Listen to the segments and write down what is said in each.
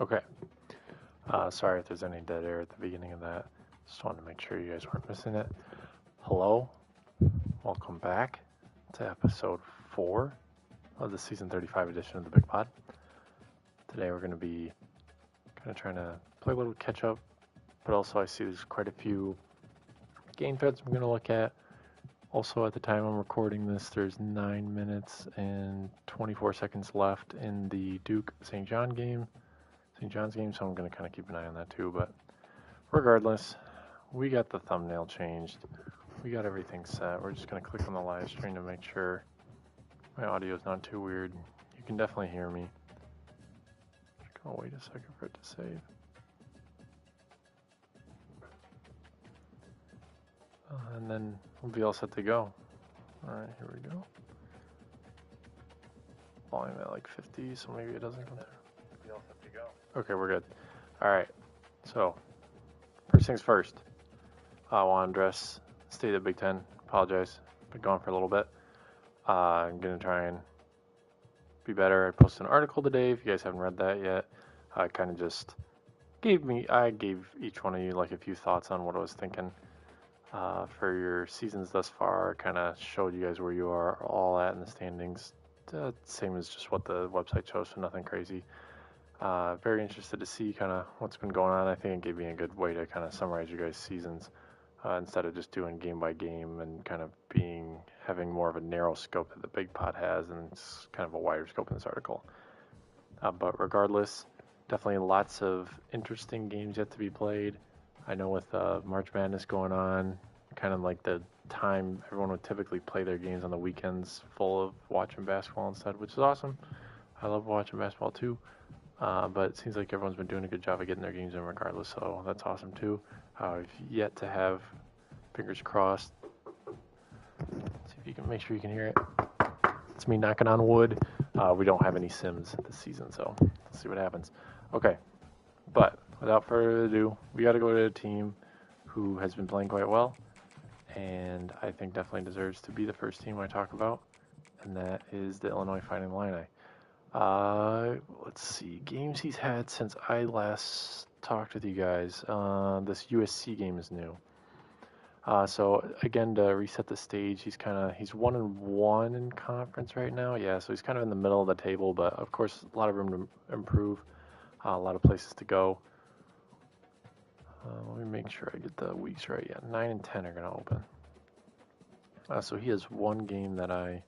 Okay. Sorry if there's any dead air at the beginning of that. Just wanted to make sure you guys weren't missing it. Hello. Welcome back to episode 4 of the season 35 edition of the Big Pod. Today we're going to be kind of trying to play a little catch up, but also I see there's quite a few game threads I'm going to look at. Also, at the time I'm recording this, there's 9 minutes and 24 seconds left in the Duke St. John's game, so I'm going to kind of keep an eye on that too. But regardless, we got the thumbnail changed. We got everything set. We're just going to click on the live stream to make sure my audio is not too weird. You can definitely hear me. I'll wait a second for it to save. And then we'll be all set to go. Alright, here we go. Volume at like 50, so maybe it doesn't come through. We'll be all set to go. Okay, we're good. Alright, so first things first. I want to address state of Big Ten. Apologize. Been gone for a little bit. I'm going to try and be better. I posted an article today. If you guys haven't read that yet, I kind of just gave each one of you like a few thoughts on what I was thinking. For your seasons thus far, kind of showed you guys where you are all at in the standings. Same as just what the website shows, so nothing crazy. Very interested to see kind of what's been going on. I think it gave me a good way to kind of summarize you guys' seasons instead of just doing game by game and kind of having more of a narrow scope that the Big Pod has, and it's kind of a wider scope in this article. But regardless, definitely lots of interesting games yet to be played. I know with March Madness going on, kind of like the time everyone would typically play their games on the weekends full of watching basketball instead, which is awesome. I love watching basketball too, but it seems like everyone's been doing a good job of getting their games in regardless, so that's awesome too. I've yet to have, fingers crossed, see if you can make sure you can hear it. It's me knocking on wood. We don't have any Sims this season, so let's see what happens. Okay, but without further ado, we got to go to a team who has been playing quite well, and I think definitely deserves to be the first team I talk about, and that is the Illinois Fighting Illini. Let's see, games he's had since I last talked with you guys. This USC game is new. So again, to reset the stage, he's 1-1 in conference right now. Yeah, so he's kind of in the middle of the table, but of course a lot of room to improve, a lot of places to go. Let me make sure I get the weeks right. Yeah, 9 and 10 are going to open. So he has one game that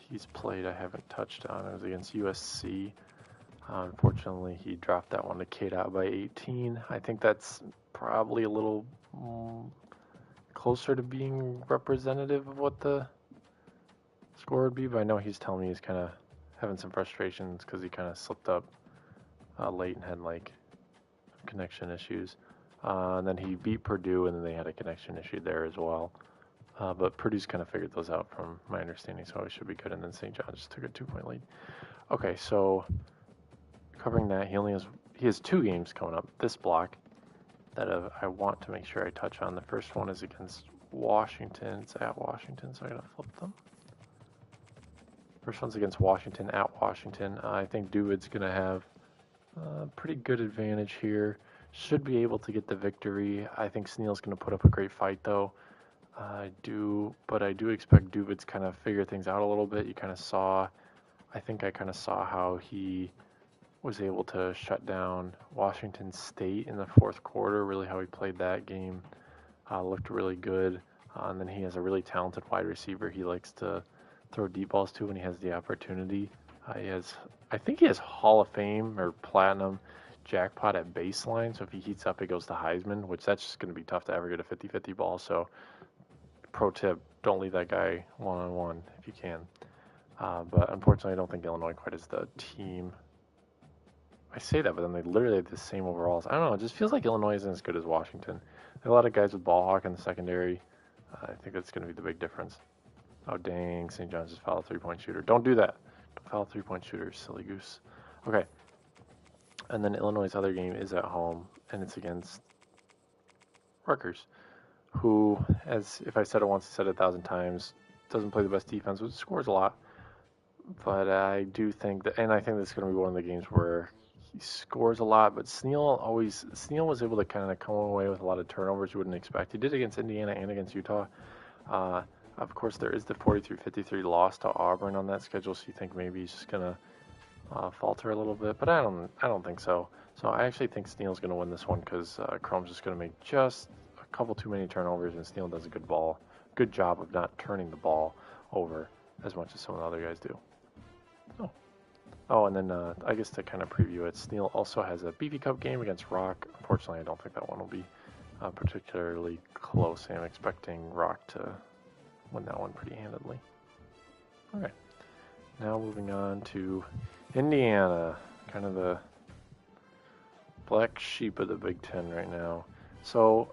he's played I haven't touched on. It was against USC. Unfortunately, he dropped that one to KDOT by 18. I think that's probably a little closer to being representative of what the score would be, but I know he's telling me he's kind of having some frustrations because he kind of slipped up late and had like connection issues. And then he beat Purdue, and then they had a connection issue there as well. But Purdue's kind of figured those out from my understanding, so it should be good. And then St. John's just took a 2-point lead. Okay, so covering that, he has 2 games coming up this block that I want to make sure I touch on. The first one is against Washington. It's at Washington, so I gotta flip them. First one's against Washington, at Washington. I think Duvid's gonna have a pretty good advantage here. Should be able to get the victory. I think Sneal's gonna put up a great fight though. I do expect Duvid's kind of figure things out a little bit. I kind of saw how he was able to shut down Washington State in the fourth quarter, really how he played that game. Looked really good. And then he has a really talented wide receiver he likes to throw deep balls to when he has the opportunity. I think he has Hall of Fame or Platinum jackpot at baseline, so if he heats up, it goes to Heisman, which that's just going to be tough to ever get a 50-50 ball. So pro tip, don't leave that guy one-on-one if you can. But unfortunately, I don't think Illinois quite is the team. I say that, but then they literally have the same overalls. I don't know. It just feels like Illinois isn't as good as Washington. They have a lot of guys with ball hawk in the secondary. I think that's going to be the big difference. Oh, dang. St. John's just fouled a 3-point shooter. Don't do that. Don't foul 3-point shooters, silly goose. Okay. And then Illinois' other game is at home, and it's against Rutgers, who, as if I said it once, I said it 1,000 times, doesn't play the best defense, which scores a lot. But I do think that, and I think this is going to be one of the games where he scores a lot, but Sneal was able to kind of come away with a lot of turnovers you wouldn't expect. He did it against Indiana and against Utah. Of course, there is the 43-53 loss to Auburn on that schedule, so you think maybe he's just gonna falter a little bit, but I don't think so. So I actually think Sneal's gonna win this one because Chrome's just gonna make just a couple too many turnovers, and Sneal does a good job of not turning the ball over as much as some of the other guys do. Oh, and then I guess to kind of preview it, Sneal also has a BB Cup game against Rock. Unfortunately, I don't think that one will be particularly close. I'm expecting Rock to win that one pretty handedly. Okay, now moving on to Indiana, kind of the black sheep of the Big Ten right now. So,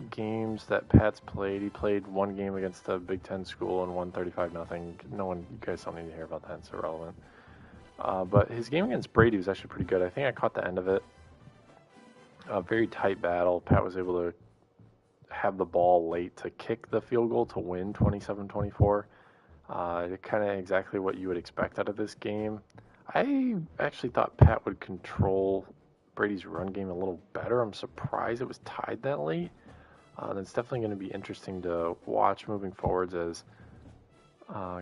games that Pat's played, he played one game against a Big Ten school and won 35-0. You guys don't need to hear about that, it's irrelevant. But his game against Brady was actually pretty good. I think I caught the end of it. A very tight battle. Pat was able to have the ball late to kick the field goal to win 27-24. Kind of exactly what you would expect out of this game. I actually thought Pat would control Brady's run game a little better. I'm surprised it was tied that late. That's definitely going to be interesting to watch moving forwards as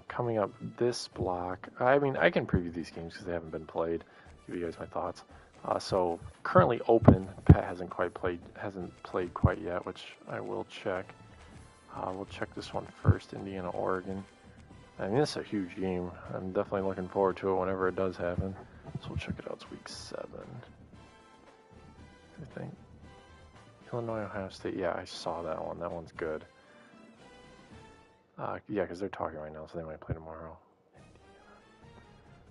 coming up this block. I mean, I can preview these games because they haven't been played. Give you guys my thoughts. So currently open. Pat hasn't played quite yet, which I will check. We'll check this one first. Indiana, Oregon. I mean, this is a huge game. I'm definitely looking forward to it whenever it does happen. So we'll check it out. It's week 7, I think. Illinois, Ohio State. Yeah, I saw that one. That one's good. Yeah, because they're talking right now, so they might play tomorrow.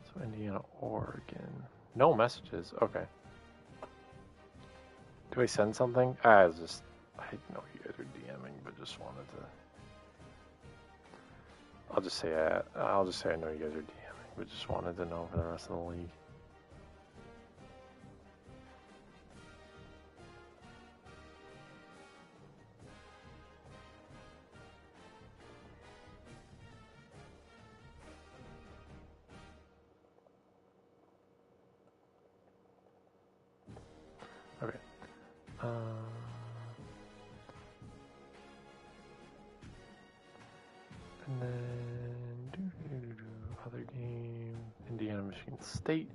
So Indiana, Oregon. No messages. Okay. Do I send something? I know you guys are DMing, but just wanted to. I'll just say I know you guys are DMing, but just wanted to know for the rest of the league. Okay. And then other game, Indiana, Michigan State.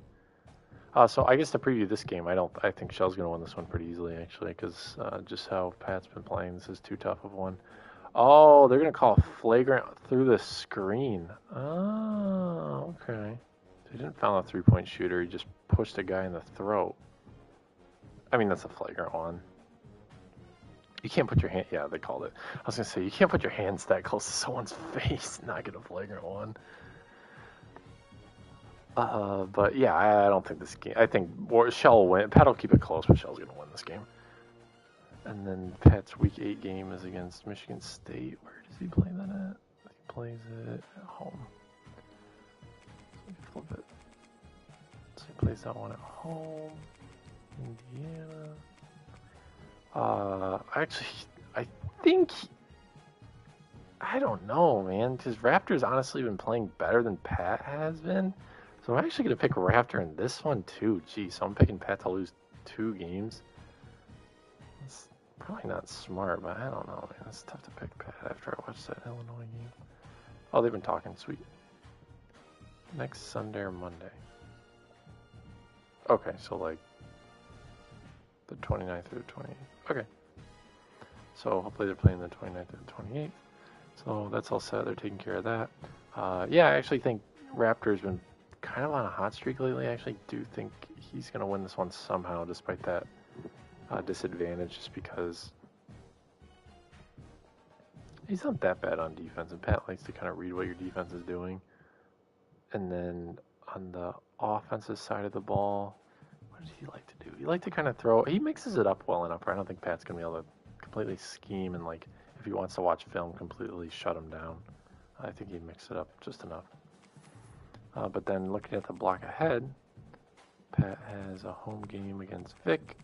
So I guess to preview this game, I think Shell's going to win this one pretty easily, actually, because just how Pat's been playing, this is too tough of one. Oh, they're going to call flagrant through the screen. Oh, okay. They didn't foul a three-point shooter. He just pushed a guy in the throat. I mean, that's a flagrant one. You can't put your hand... Yeah, they called it. I was going to say, you can't put your hands that close to someone's face and not get a flagrant one. But yeah, I don't think this game... I think Shell will win. Pat will keep it close, but Shell's going to win this game. And then Pat's Week 8 game is against Michigan State. Where does he play that at? He plays it at home. So flip it. So he plays that one at home. Indiana. Actually, I think... I don't know, man. Because Raptors honestly been playing better than Pat has been. So I'm actually going to pick Raptor in this one, too. Geez, so I'm picking Pat to lose 2 games. It's probably not smart, but I don't know, man. It's tough to pick Pat after I watched that Illinois game. Oh, they've been talking. Sweet. Next Sunday or Monday. Okay, so like the 29th through the 28th. Okay. So hopefully they're playing the 29th through the 28th. So that's all set. They're taking care of that. Yeah, I actually think Raptor's been kind of on a hot streak lately. I actually do think he's going to win this one somehow, despite that disadvantage, just because he's not that bad on defense, and Pat likes to kind of read what your defense is doing. And then on the offensive side of the ball, what does he like to do? He likes to kind of throw. He mixes it up well enough. I don't think Pat's going to be able to completely scheme and, like, if he wants to watch film, completely shut him down. I think he'd mix it up just enough. But then looking at the block ahead, Pat has a home game against Vic.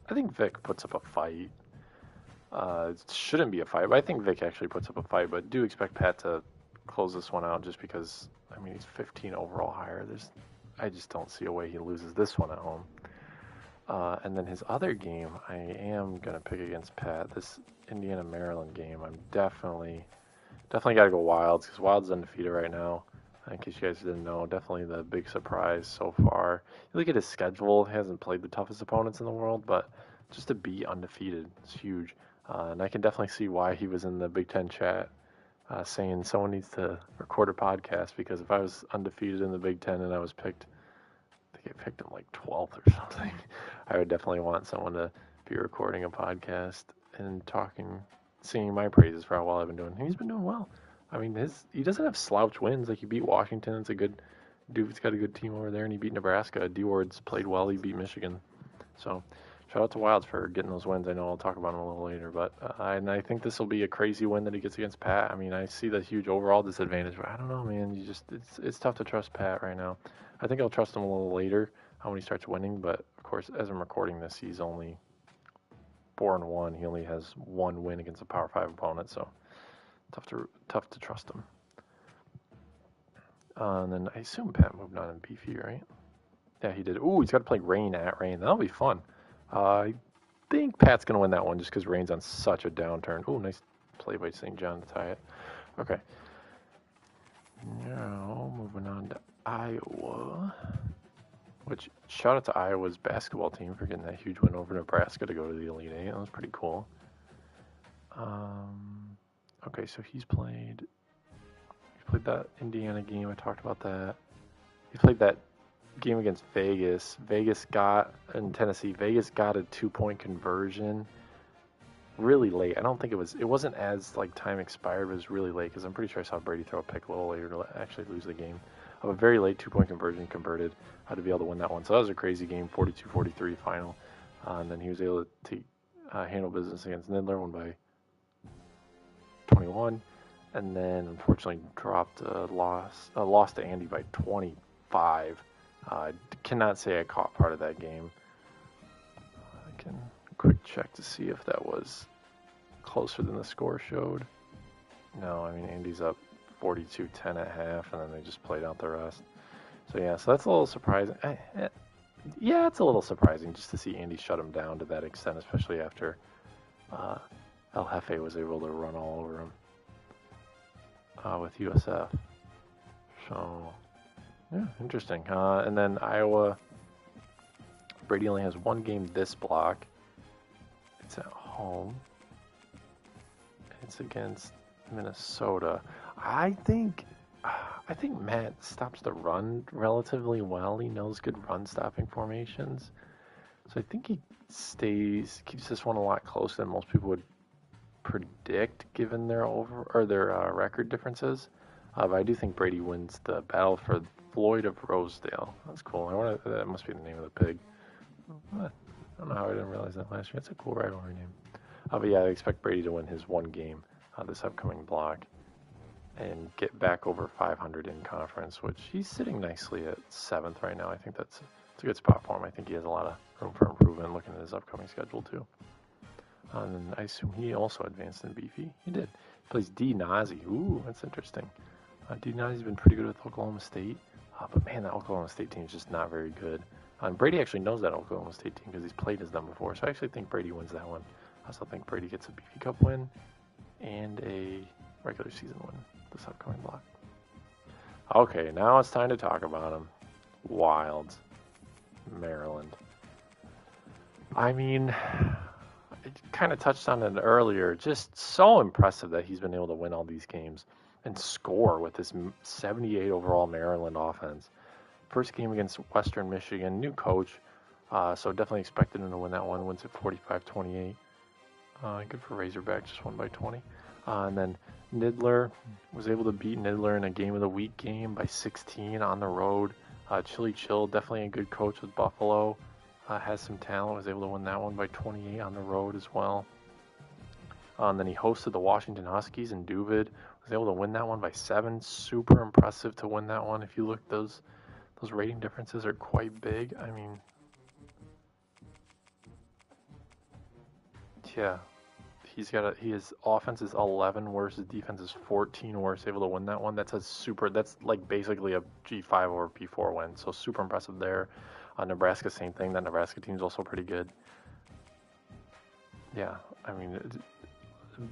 I think Vic puts up a fight. It shouldn't be a fight, but I think Vic actually puts up a fight. But do expect Pat to close this one out just because, I mean, he's 15 overall higher. I just don't see a way he loses this one at home. And then his other game, I am gonna pick against Pat. This Indiana-Maryland game, I'm definitely gotta go Wilds, because Wilds is undefeated right now. In case you guys didn't know, definitely the big surprise so far. You look at his schedule; he hasn't played the toughest opponents in the world, but just to be undefeated is huge. And I can definitely see why he was in the Big Ten chat saying someone needs to record a podcast, because if I was undefeated in the Big Ten and I was picked, I think I picked him like 12th or something, I would definitely want someone to be recording a podcast and talking, singing my praises for how well I've been doing. He's been doing well. I mean, he doesn't have slouch wins. Like, he beat Washington. It's a good dude. He's got a good team over there, and he beat Nebraska. D-Ward's played well. He beat Michigan. So, shout out to Wilds for getting those wins. I know I'll talk about him a little later, but and I think this will be a crazy win that he gets against Pat. I mean, I see the huge overall disadvantage, but I don't know, man. It's tough to trust Pat right now. I think I'll trust him a little later when he starts winning, but of course, as I'm recording this, he's only 4-1. He only has one win against a Power 5 opponent, so tough to trust him. And then I assume Pat moved on in Beefy, right? Yeah, he did. Ooh, he's got to play Rain at Rain. That'll be fun. I think Pat's going to win that one just because Rain's on such a downturn. Ooh, nice play by St. John to tie it. Okay. Now, moving on to Iowa. Which, shout out to Iowa's basketball team for getting that huge win over Nebraska to go to the Elite Eight. That was pretty cool. Okay, so he played that Indiana game. I talked about that. He played that game against Vegas. In Tennessee, Vegas got a 2-point conversion really late. I don't think it wasn't as like time expired, but it was really late, because I'm pretty sure I saw Brady throw a pick a little later to actually lose the game. A very late 2-point conversion converted to be able to win that one. So that was a crazy game, 42-43 final. And then he was able to handle business against Nidler, won by 21. And then unfortunately dropped lost to Andy by 25. Cannot say I caught part of that game. I can quick check to see if that was closer than the score showed. No, I mean, Andy's up 42-10 at half, and then they just played out the rest. So yeah, so that's a little surprising. Yeah, it's a little surprising just to see Andy shut him down to that extent, especially after El Jefe was able to run all over him with USF. So yeah, interesting. And then Iowa, Brady only has one game this block. It's at home. It's against Minnesota. I think Matt stops the run relatively well. He knows good run stopping formations. So I think he keeps this one a lot closer than most people would predict, given their record differences. But I do think Brady wins the battle for Floyd of Rosedale. That's cool. That must be the name of the pig. I don't know how I didn't realize that last year. It's a cool rivalry name. But yeah, I expect Brady to win his one game this upcoming block and get back over 500 in conference, which he's sitting nicely at 7th right now. I think it's a good spot for him. I think he has a lot of room for improvement looking at his upcoming schedule too. And then I assume he also advanced in Beefy. He did. He plays D. Nazi. Ooh, that's interesting. D. Nazi's been pretty good with Oklahoma State. But man, that Oklahoma State team is just not very good. And Brady actually knows that Oklahoma State team because he's played as them before. So I actually think Brady wins that one. I also think Brady gets a Beefy Cup win and a regular season win this upcoming block. Okay, now it's time to talk about him. Wilds, Maryland. I mean, I kind of touched on it earlier. Just so impressive that he's been able to win all these games and score with this 78 overall Maryland offense. First game against Western Michigan, new coach, so definitely expected him to win that one. Wins at 45-28. Good for Razorback, just won by 20. And then Nidler was able to beat Nidler in a game of the week game by 16 on the road. Chili Chill, definitely a good coach with Buffalo. Has some talent, was able to win that one by 28 on the road as well. And then he hosted the Washington Huskies in Duvid, was able to win that one by 7. Super impressive to win that one. If you look, those rating differences are quite big. I mean, yeah, his offense is 11 worse, his defense is 14 worse, able to win that one. That's like basically a G5 or P4 win, so super impressive there. Nebraska, same thing. That Nebraska team's also pretty good. Yeah, I mean,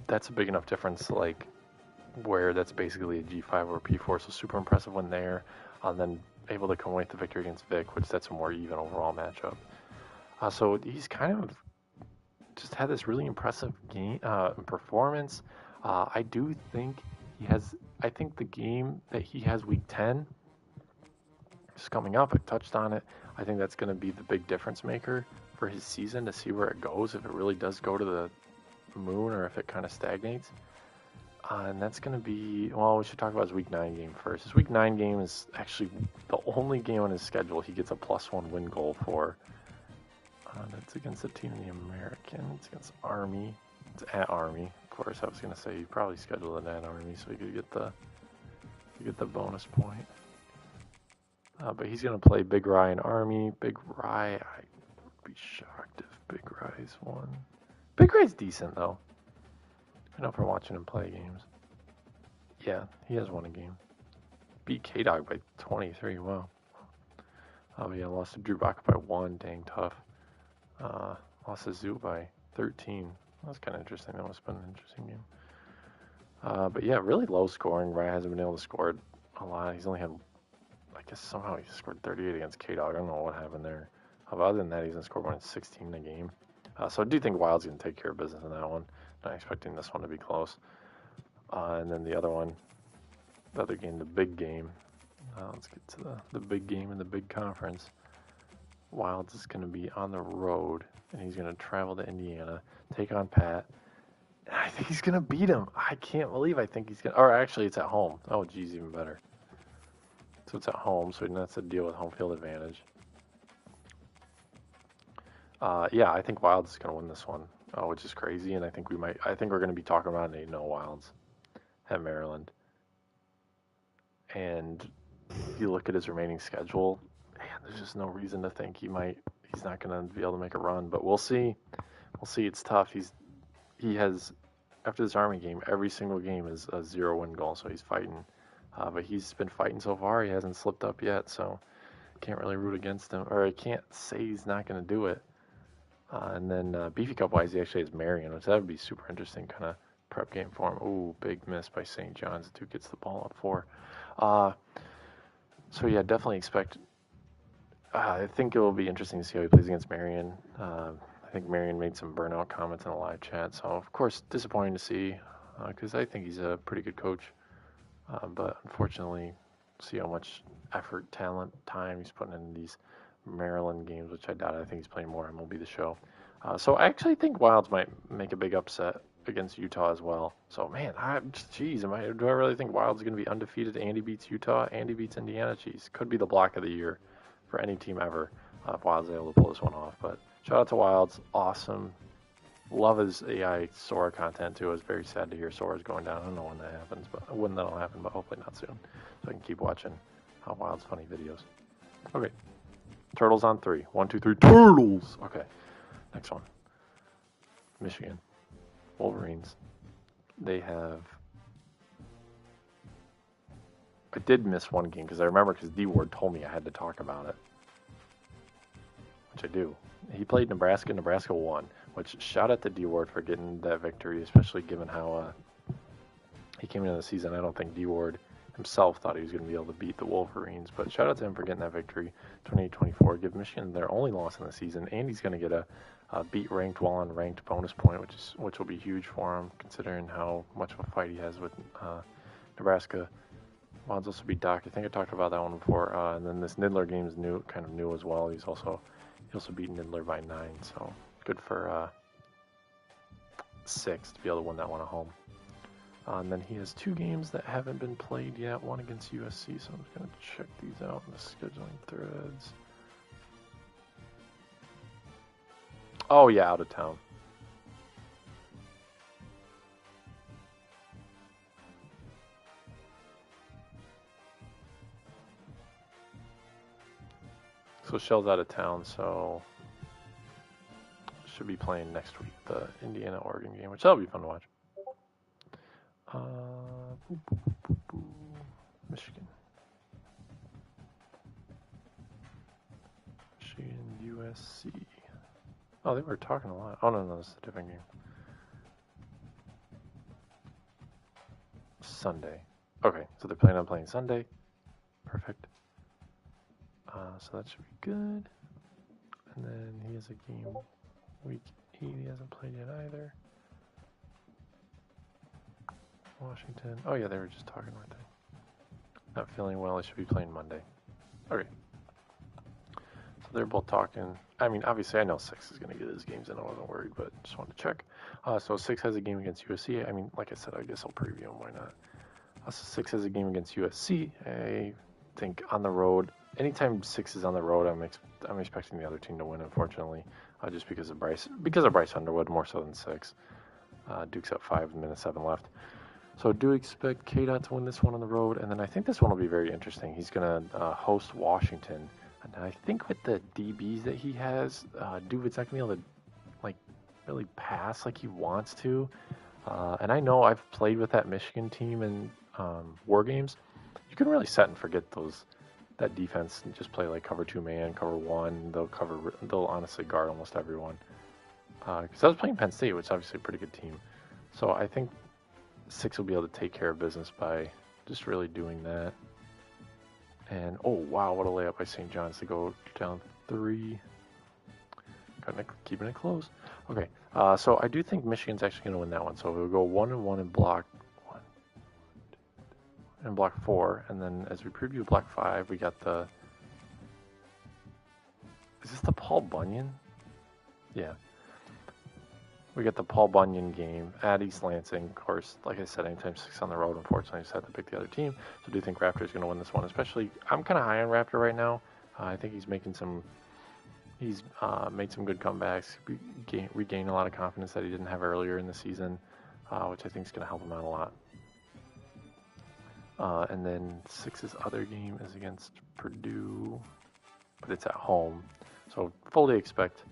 that's a big enough difference, like, where that's basically a G5 or P4, so super impressive win there. And then able to come away with the victory against Vic, which that's a more even overall matchup. So he's kind of just had this really impressive game performance. I do think I think the game that he has week 10 is coming up. I touched on it. I think that's going to be the big difference maker for his season to see where it goes, if it really does go to the moon or if it kind of stagnates. And that's going to be, well, we should talk about his week 9 game first. His week 9 game is actually the only game on his schedule he gets a +1 win goal for. That's against a team in the American. It's against Army. It's at Army. Of course, I was going to say you probably scheduled it at Army so you could get the bonus point. But he's going to play Big Rye and Army. Big Rye, I'd be shocked if Big Rye's won. Big Rye's decent, though. I know from watching him play games. Yeah, he has won a game. Beat K-Dog by 23, wow. Oh, yeah, lost to Drew Baca by 1, dang tough. Lost to Zoo by 13. That was kind of interesting. That must have been an interesting game. But yeah, really low scoring. Ryan hasn't been able to score a lot. He's only had, I guess somehow he scored 38 against K-Dog. I don't know what happened there. But other than that, he's going to score more than 16 in a game. So I do think Wild's going to take care of business in that one. Not expecting this one to be close. And then the other game, the big game. Let's get to the big game in the big conference. Wilds is going to be on the road, and he's going to travel to Indiana, take on Pat. And I think he's going to beat him. I can't believe I think he's going to. Or actually, it's at home. Oh, geez, even better. So it's at home, so he doesn't have to deal with home field advantage. Yeah, I think Wilds is going to win this one, which is crazy, and I think we're going to be talking about an 8-0 Wilds at Maryland. And if you look at his remaining schedule, man, there's just no reason to think he's not going to be able to make a run, but we'll see. We'll see. It's tough. He has, after this Army game, every single game is a 0-win goal, so he's fighting. But he's been fighting so far. He hasn't slipped up yet, so can't really root against him, or I can't say he's not going to do it. And then Beefy Cup-wise, he actually has Marion, which that would be super interesting kind of prep game for him. Ooh, big miss by St. John's. The dude gets the ball up for. So, yeah, definitely expect. I think it will be interesting to see how he plays against Marion. I think Marion made some burnout comments in a live chat. So, of course, disappointing to see because I think he's a pretty good coach. But unfortunately, see how much effort, talent, time he's putting in these Maryland games, which I doubt. I think he's playing more MLB The Show. So I actually think Wilds might make a big upset against Utah as well. So, man, do I really think Wilds is going to be undefeated? Andy beats Utah, Andy beats Indiana. Jeez, could be the block of the year for any team ever if Wilds is able to pull this one off. But shout out to Wilds. Awesome. Love his AI Sora content, too. It's very sad to hear Sora's going down. I don't know when that happens, but when that'll happen, but hopefully not soon. So I can keep watching Wild's funny videos. Okay. Turtles on 3. 1, 2, 3. Turtles! Okay. Next one. Michigan. Wolverines. They have... I did miss one game because I remember because D Ward told me I had to talk about it. Which I do. He played Nebraska. Nebraska won. Which, shout out to D Ward for getting that victory, especially given how he came into the season. I don't think D Ward himself thought he was going to be able to beat the Wolverines. But shout out to him for getting that victory. 28-24. Give Michigan their only loss in the season. And he's going to get a beat ranked while unranked bonus point, which will be huge for him, considering how much of a fight he has with Nebraska. Wilds also beat Doc. I think I talked about that one before. And then this Nidler game is kind of new as well. He also beat Nidler by 9. So good for 6 to be able to win that one at home. And then he has 2 games that haven't been played yet. One against USC. So I'm just going to check these out in the scheduling threads. Oh, yeah, out of town. So Shell's out of town, so should be playing next week, the Indiana-Oregon game, which that'll be fun to watch. Michigan. USC. Oh, they were talking a lot. Oh, no, this is a different game. Sunday. Okay, so they're planning on playing Sunday. Perfect. So that should be good. And then he has a game week 8. He hasn't played yet either. Washington. Oh, yeah, they were just talking, weren't they? Not feeling well. They should be playing Monday. Okay. So they're both talking. I mean, obviously, I know 6 is going to get his games in. I wasn't worried, but just wanted to check. So 6 has a game against USC. I mean, like I said, I guess I'll preview him. Why not? So 6 has a game against USC. I think on the road, anytime 6 is on the road, I'm expecting the other team to win, unfortunately, just because of Bryce Underwood, more so than 6. Duke's at 5, minute 7 left. So I do expect KDOT to win this one on the road, and then I think this one will be very interesting. He's going to host Washington. And I think with the DBs that he has, Duke's not going to be able to really pass like he wants to. And I know I've played with that Michigan team in war games. You can really set and forget that defense and just play like cover 2 man, cover 1. They'll honestly guard almost everyone. Because I was playing Penn State, which is obviously a pretty good team. So I think 6 will be able to take care of business by just really doing that. And, oh, wow, what a layup by St. John's to go down 3. Keeping it close. Okay, so I do think Michigan's actually going to win that one. So we'll go 1-1 in block 1 and block 4. And then as we preview block 5, we got the... Is this the Paul Bunyan? Yeah. We got the Paul Bunyan game at East Lansing. Of course, like I said, anytime 6 on the road, unfortunately, I just had to pick the other team. So I do think Raptor's going to win this one, especially, I'm kind of high on Raptor right now. I think he's made some good comebacks, regained a lot of confidence that he didn't have earlier in the season, which I think is going to help him out a lot. And then 6's other game is against Purdue, but it's at home. So fully expect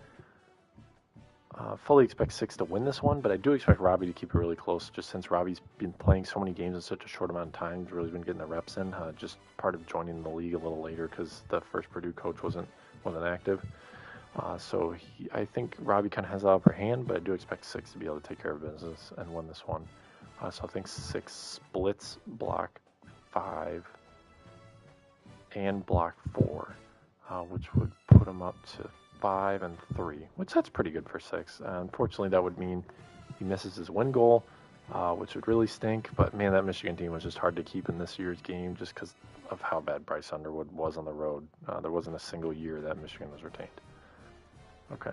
6 to win this one, but I do expect Robbie to keep it really close, just since Robbie's been playing so many games in such a short amount of time. He's really been getting the reps in, just part of joining the league a little later because the first Purdue coach wasn't active. So I think Robbie kind of has the upper hand, but I do expect 6 to be able to take care of business and win this one. So I think 6 splits block 5 and block 4, which would put him up to 5 and 3, which that's pretty good for 6. Unfortunately, that would mean he misses his win goal, which would really stink. But man, that Michigan team was just hard to keep in this year's game just because of how bad Bryce Underwood was on the road. There wasn't a single year that Michigan was retained. Okay.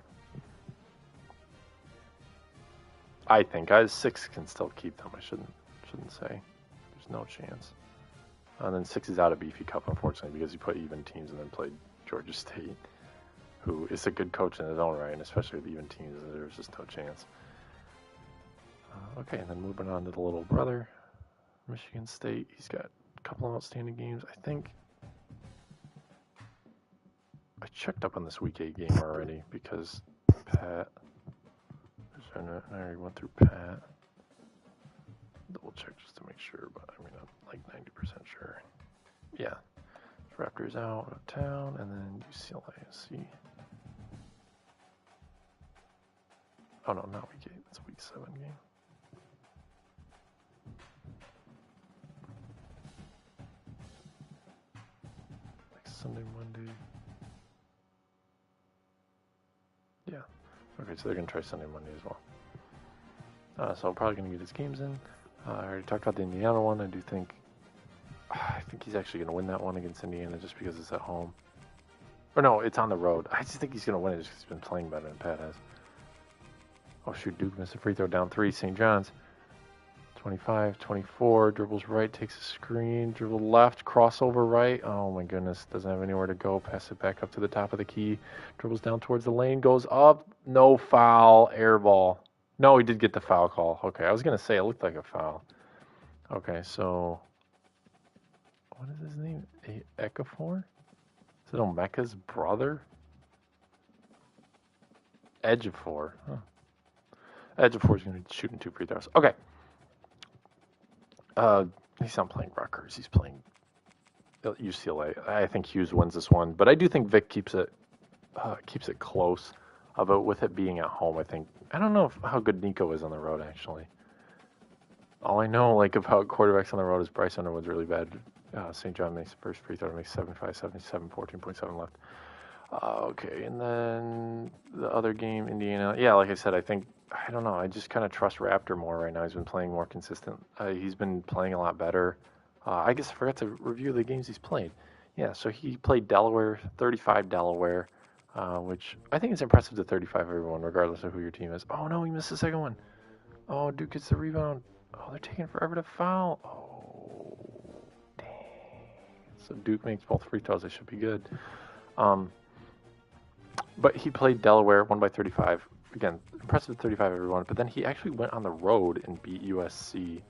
I think 6 can still keep them. I shouldn't say. There's no chance. And then 6 is out of Beefy Cup, unfortunately, because he put even teams and then played Georgia State, who is a good coach in his own right, and especially with even teams, there's just no chance. Okay, and then moving on to the little brother, Michigan State. He's got a couple of outstanding games. I think I checked up on this Week 8 game already because Pat, I already went through Pat. Double check just to make sure, but I mean, I'm like 90% sure. Yeah, Raptors out of town, and then UCLA, see. Oh no, not Week 8. It's a Week 7 game. Like Sunday, Monday. Yeah. Okay, so they're gonna try Sunday, Monday as well. So I'm probably gonna get his games in. I already talked about the Indiana one. I think he's actually gonna win that one against Indiana just because it's at home. Or no, it's on the road. I just think he's gonna win it just because he's been playing better than Pat has. Oh shoot, Duke missed a free throw, down 3, St. John's. 25, 24, dribbles right, takes a screen, dribble left, crossover right. Oh my goodness, doesn't have anywhere to go. Pass it back up to the top of the key. Dribbles down towards the lane, goes up, no foul, air ball. No, he did get the foul call. Okay, I was going to say it looked like a foul. Okay, so what is his name? Ekafor? Is it Omeka's brother? Edge of 4. Huh. Edge of 4 is going to be shooting 2 free throws. Okay. He's not playing Rutgers. He's playing UCLA. I think Hughes wins this one, but I do think Vic keeps it close. But with it being at home, I don't know how good Nico is on the road actually. All I know about quarterbacks on the road is Bryce Underwood's really bad. St. John makes the first free throw, makes 75, 77, 14.7 left. Okay, and then the other game, Indiana. Yeah, like I said, I don't know. I just kind of trust Raptor more right now. He's been playing more consistent. He's been playing a lot better. I guess I forgot to review the games he's played. Yeah, so he played Delaware, 35 Delaware, which I think is impressive to 35 everyone, regardless of who your team is. Oh, no, he missed the second one. Oh, Duke gets the rebound. Oh, they're taking forever to foul. Oh, dang. So Duke makes both free throws. They should be good. But he played Delaware, won by 35. Again, impressive 35 everyone. But then he actually went on the road and beat USC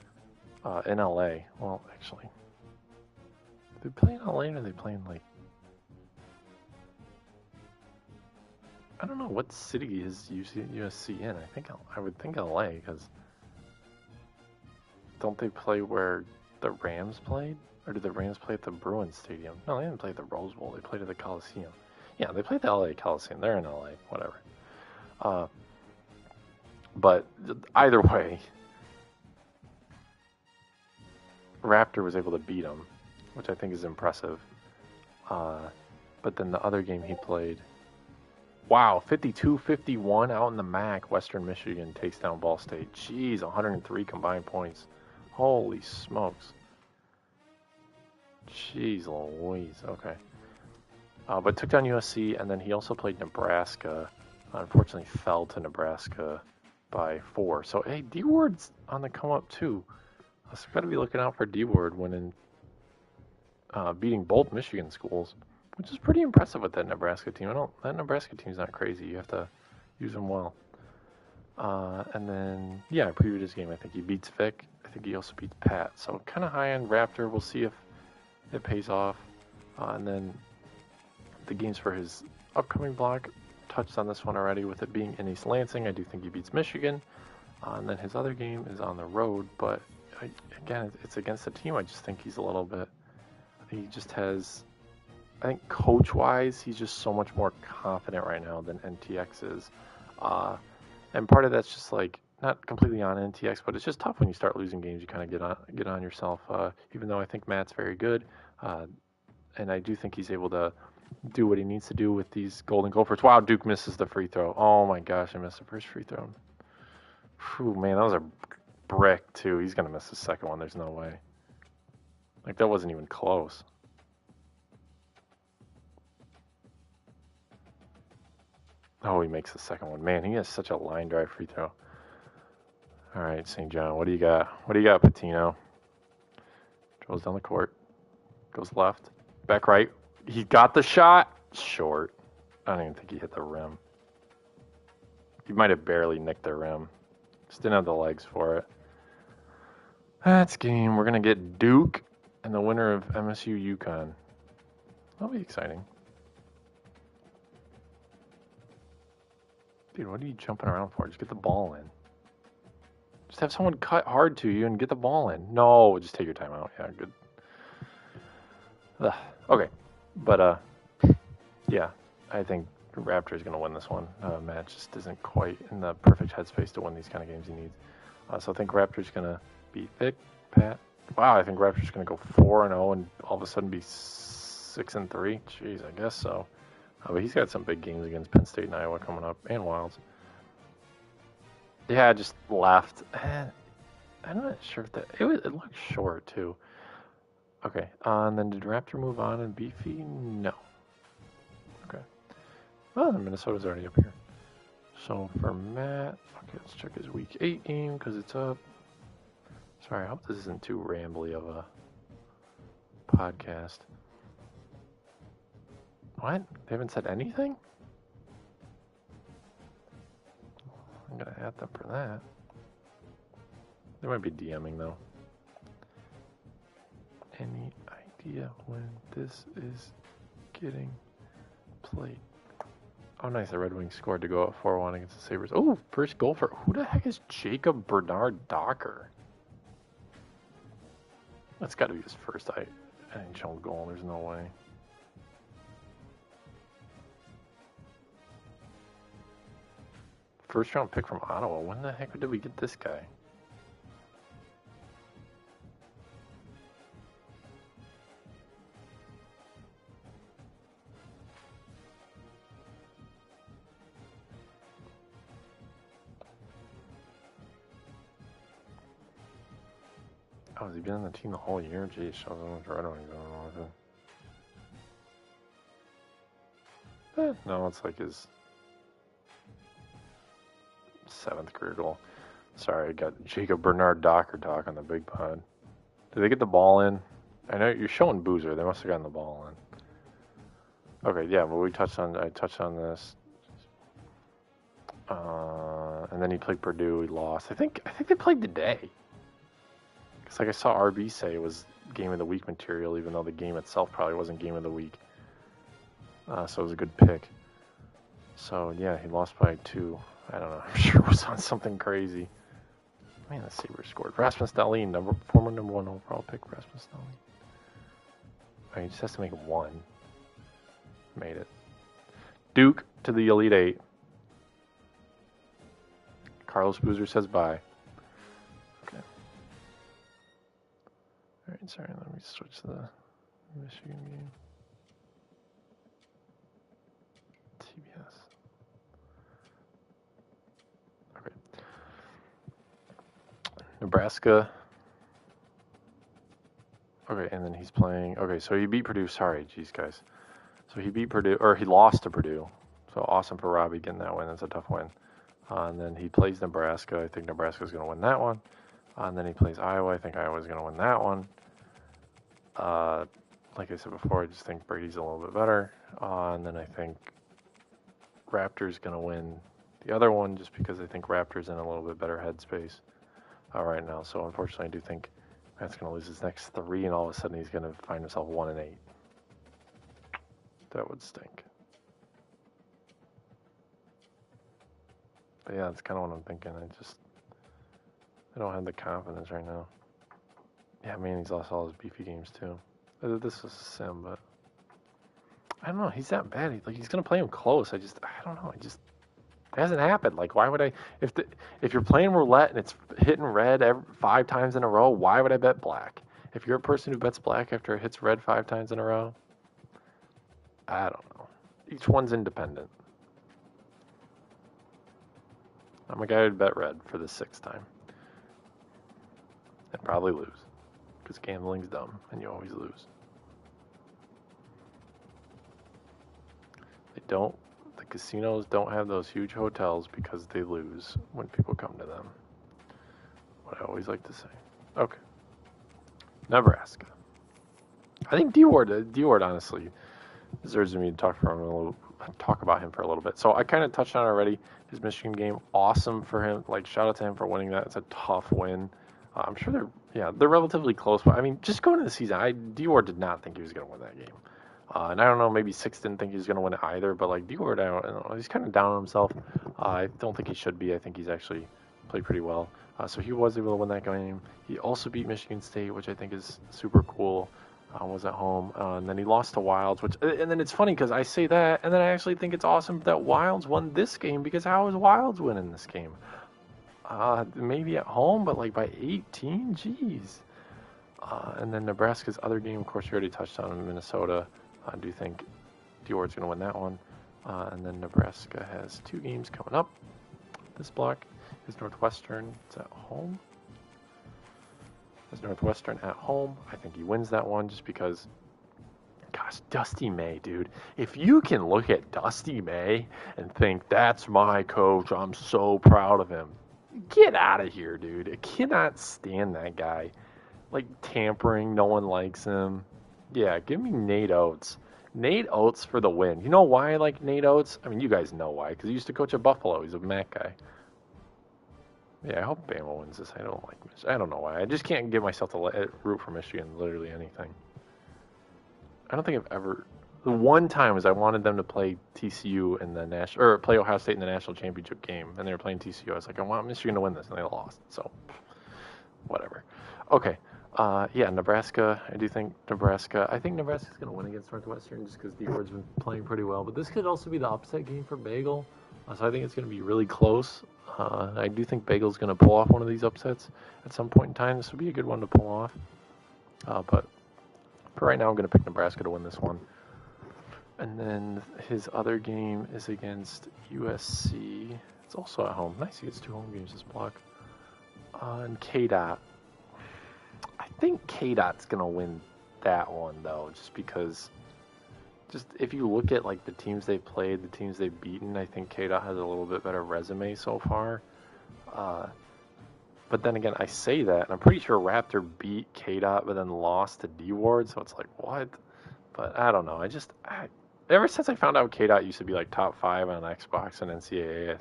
in LA. Well, actually, did they play in LA or are they playing I don't know what city is USC in. I would think LA because don't they play where the Rams played? Or did the Rams play at the Bruins Stadium? No, they didn't play at the Rose Bowl. They played at the Coliseum. Yeah, they played the LA Coliseum. They're in LA, whatever. But either way, Raptor was able to beat him, which I think is impressive. But then the other game he played, wow, 52-51 out in the MAC. Western Michigan takes down Ball State. Jeez, 103 combined points. Holy smokes. Jeez Louise. Okay. But took down USC, and then he also played Nebraska. Unfortunately, fell to Nebraska by 4. So, hey, D-Ward's on the come up, too. So got to be looking out for D-Ward winning, beating both Michigan schools, which is pretty impressive with that Nebraska team. That Nebraska team's not crazy. You have to use them well. And then, yeah, I previewed his game. I think he beats Vic. I think he also beats Pat. So, kind of high-end Raptor. We'll see if it pays off. And then the games for his upcoming block, touched on this one already with it being in East Lansing. I do think he beats Michigan. And then his other game is on the road, but again, it's against a team. I just think he's a little bit, he just has, I think coach-wise, he's just so much more confident right now than NTX is. And part of that's just not completely on NTX, but it's just tough when you start losing games. You kind of get on yourself, even though I think Matt's very good. And I do think he's able to do what he needs to do with these Golden Gophers. Wow, Duke misses the free throw. Oh my gosh, I missed the first free throw. Whew, man, that was a brick too. He's gonna miss the second one. There's no way. That wasn't even close. Oh, he makes the second one. Man, he has such a line drive free throw. All right, St. John, what do you got? What do you got, Patino? Goes down the court. Goes left. Back right. He got the shot. Short. I don't even think he hit the rim. He might have barely nicked the rim. Just didn't have the legs for it. That's game. We're going to get Duke and the winner of MSU UConn. That'll be exciting. Dude, what are you jumping around for? Just get the ball in. Just have someone cut hard to you and get the ball in. No, just take your time out. Yeah, good. Okay. But, yeah, I think Raptor is going to win this one. Matt just isn't quite in the perfect headspace to win these kind of games he needs. So I think Raptor's going to beat Vic, Pat. Wow, I think Raptor's going to go 4-0 and all of a sudden be 6-3. Jeez, I guess so. But he's got some big games against Penn State and Iowa coming up, and Wilds. Yeah, just left. I'm not sure if it looked short too. Okay, and then did Raptor move on and Beefy? No. Okay. Well, Minnesota's already up here. So for Matt, okay, let's check his week 8 game because it's up. Sorry, I hope this isn't too rambly of a podcast. What? They haven't said anything? I'm gonna add them for that. They might be DMing though. Any idea when this is getting played? Oh, nice. The Red Wings scored to go up 4-1 against the Sabres. Oh, first goal for... Who the heck is Jacob Bernard Docker? That's got to be his first NHL goal. There's no way. First round pick from Ottawa. When the heck did we get this guy? Oh, has he been on the team the whole year? Jeez, shows how much Red Wings going on with it. No, it's like his 7th career goal. Sorry, I got Jacob Bernard Docker talk on the big pod. Did they get the ball in? I know you're showing Boozer. They must have gotten the ball in. Okay, yeah, but I touched on this. And then he played Purdue. He lost. I think they played today. Because like I saw RB say it was game of the week material, even though the game itself probably wasn't game of the week. So it was a good pick. So yeah, he lost by 2. I don't know. I'm sure it was on something crazy. Man, the Sabres scored. Rasmus Dahlin, former number 1 overall pick. Rasmus Dahlin. He just has to make 1. Made it. Duke to the Elite 8. Carlos Boozer says bye. Okay. Alright, sorry, let me switch to the Michigan game. TBS. Okay. Nebraska. Okay, and then he's playing. Okay, so he beat Purdue. Sorry, geez, guys. So he beat Purdue, or he lost to Purdue. So awesome for Robbie getting that win. That's a tough win. And then he plays Nebraska. I think Nebraska's going to win that one. And then he plays Iowa. I think Iowa's going to win that one. Like I said before, I just think Brady's a little bit better. And then I think Raptors going to win the other one just because I think Raptors in a little bit better headspace right now. So unfortunately, I do think Matt's going to lose his next 3, and all of a sudden he's going to find himself 1-8. That would stink. But yeah, that's kind of what I'm thinking. I don't have the confidence right now. Yeah, man, he's lost all his beefy games too. This was a sim, but I don't know. He's that bad. He's gonna play him close. I don't know. It hasn't happened. Like, why would I? If you're playing roulette and it's hitting red 5 times in a row, why would I bet black? If you're a person who bets black after it hits red 5 times in a row, I don't know. Each one's independent. I'm a guy who'd bet red for the 6th time. And probably lose. Because gambling's dumb, and you always lose. The casinos don't have those huge hotels because they lose when people come to them. What I always like to say. Okay. Nebraska. I think D Ward honestly deserves me to talk about him for a little bit. So I kind of touched on it already. His Michigan game, awesome for him. Like, shout out to him for winning that. It's a tough win. I'm sure they're relatively close. But I mean, just going into the season, D Ward did not think he was going to win that game. And I don't know, maybe Six didn't think he was going to win it either. But like D Ward, I don't know, he's kind of down on himself. I don't think he should be. I think he's actually played pretty well. So he was able to win that game. He also beat Michigan State, which I think is super cool. Was at home, and then he lost to Wilds, and then it's funny because I say that, and then I actually think it's awesome that Wilds won this game, because how is Wilds winning this game? Maybe at home, but like by 18, jeez. And then Nebraska's other game, of course, you already touched on in Minnesota. I do think D-Ward's going to win that one. And then Nebraska has 2 games coming up. This block is Northwestern. It's at home. As Northwestern at home. I think he wins that one just because, gosh, Dusty May, dude. If you can look at Dusty May and think, that's my coach, I'm so proud of him, get out of here, dude. I cannot stand that guy. Like, tampering, no one likes him. Yeah, give me Nate Oates. Nate Oates for the win. You know why I like Nate Oates? I mean, you guys know why, because he used to coach at Buffalo. He's a Mac guy. Yeah, I hope Bama wins this. I don't like Michigan. I don't know why. I just can't get myself to root for Michigan, literally anything. I don't think I've ever... The one time was I wanted them to play TCU in the national, or play Ohio State in the national championship game, and they were playing TCU. I was like, I want Michigan to win this, and they lost. So, whatever. Okay. Yeah, Nebraska. I think Nebraska's going to win against Northwestern just because D-Ward's been playing pretty well. But this could also be the upset game for Bagel. So I think it's going to be really close. I do think Bagel's going to pull off one of these upsets at some point in time. This would be a good one to pull off. But for right now, I'm going to pick Nebraska to win this one. And then his other game is against USC. It's also at home. Nice, he gets 2 home games this block. And KDOT. I think KDOT's going to win that one, though, just because if you look at like the teams they've played, the teams they've beaten, I think KDOT has a little bit better resume so far. But then again, I say that, and I'm pretty sure Raptor beat KDOT, but then lost to D-Ward, so it's like, what? But I don't know. Ever since I found out KDOT used to be like top 5 on Xbox and NCAA, I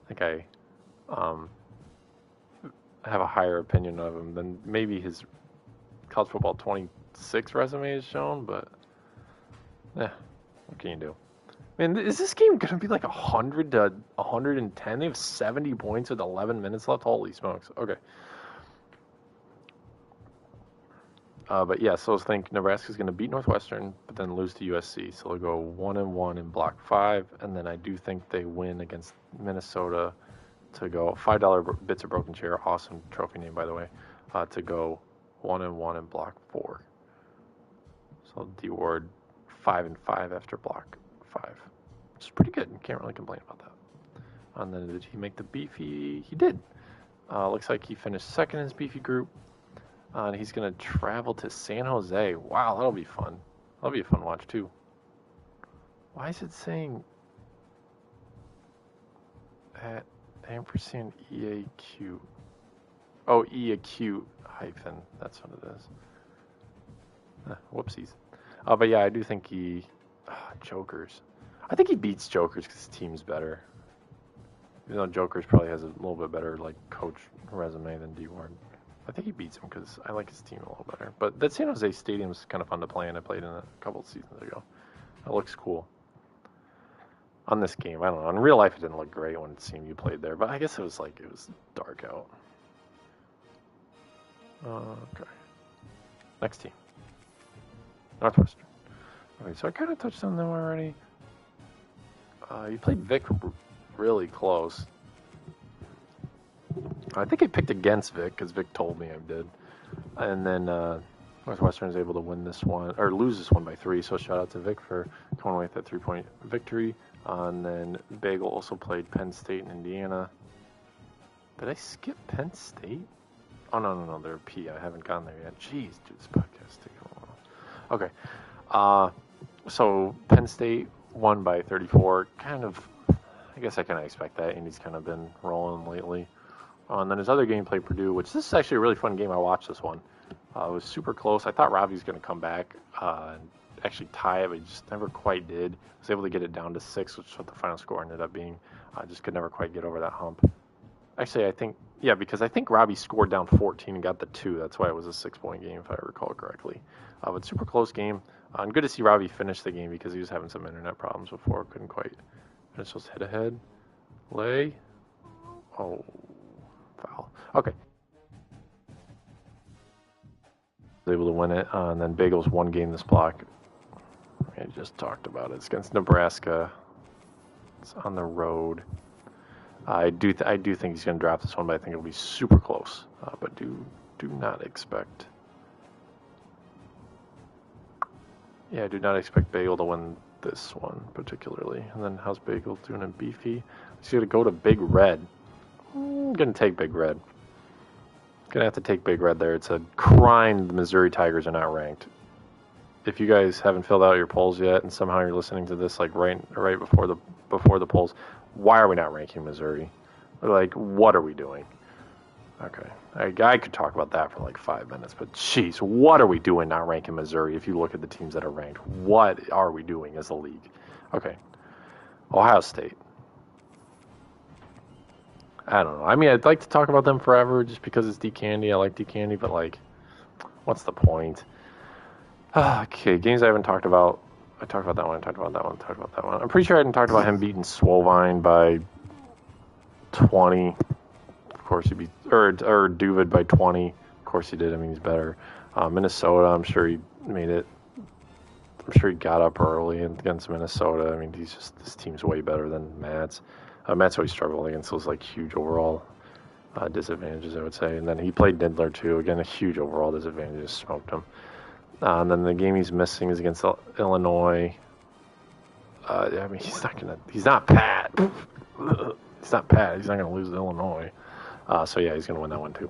think I have a higher opinion of him than maybe his college football 26 resume has shown, but what can you do? Man, is this game going to be like 100 to 110? They have 70 points with 11 minutes left. Holy smokes. Okay. But yeah, so I think Nebraska's going to beat Northwestern, but then lose to USC. So they'll go 1-1 in Block 5, and then I do think they win against Minnesota to go $5 Bits of Broken Chair, awesome trophy name by the way, to go 1-1 in Block 4. So D-Ward 5-5 after Block 5, which is pretty good. Can't really complain about that. And then did he make the beefy? He did. Looks like he finished second in his beefy group. And he's going to travel to San Jose. Wow, that'll be fun. That'll be a fun watch, too. Why is it saying at ampersand EAQ? Oh, E acute hyphen. That's what it is. Whoopsies. But yeah, I do think Jokers. I think he beats Jokers because his team's better. Even though Jokers probably has a little bit better like coach resume than D-Ward. I think he beats him because I like his team a little better. But that San Jose Stadium is kind of fun to play in. I played in it a couple of seasons ago. It looks cool. On this game, I don't know. In real life, it didn't look great when CMU played there, but I guess it was dark out. Okay. Next team. Northwestern. Okay, so I kind of touched on them already. You played Vic really close. I think I picked against Vic because Vic told me I did. And then Northwestern is able to win this one, or lose this one by 3, so shout out to Vic for coming away with that 3-point victory. And then Bagel also played Penn State and Indiana. Did I skip Penn State? Oh, no, they're P. I haven't gotten there yet. Jeez, dude, this podcast is taking a while. Okay. So Penn State won by 34. I guess I kind of expect that. Indy's kind of been rolling lately. And then his other game played Purdue, which this is actually a really fun game. I watched this one. It was super close. I thought Robbie was going to come back and actually tie it, but he just never quite did. Was able to get it down to 6, which is what the final score ended up being. Just could never quite get over that hump. Actually, because I think Robbie scored down 14 and got the 2. That's why it was a 6-point game, if I recall correctly. But super close game. And good to see Robbie finish the game because he was having some internet problems before. Couldn't quite finish those head-to-head. Lay. Oh, foul. Okay. Was able to win it. And then Bagels one game this block. I just talked about it. It's against Nebraska. It's on the road. I do think he's going to drop this one, but I think it'll be super close. But do not expect. Yeah, I do not expect Bagel to win this one particularly. And then how's Bagel doing in beefy? He's going to go to Big Red. I'm going to take Big Red. Going to have to take Big Red there. It's a crime the Missouri Tigers are not ranked. If you guys haven't filled out your polls yet, and somehow you're listening to this like right before the polls, why are we not ranking Missouri? Like, what are we doing? Okay, I could talk about that for like 5 minutes, but jeez, what are we doing not ranking Missouri? If you look at the teams that are ranked, what are we doing as a league? Okay, Ohio State. I don't know. I mean, I'd like to talk about them forever just because it's D Candy. I like D Candy, but like, what's the point? Okay, games I haven't talked about. I talked about that one. I talked about that one. Talked about that one. I'm pretty sure I hadn't talked about him beating Swolvine by 20. Of course he beat or Duvid by 20. Of course he did. I mean he's better. Minnesota. I'm sure he made it. I'm sure he got up early against Minnesota. I mean this team's way better than Matt's. Matt's always struggled against those like huge overall disadvantages, I would say. And then he played Nidler too. Again, a huge overall disadvantage. Just smoked him. And then the game he's missing is against Illinois. I mean, he's not Pat. He's not Pat. He's not going to lose to Illinois. So yeah, he's going to win that one too.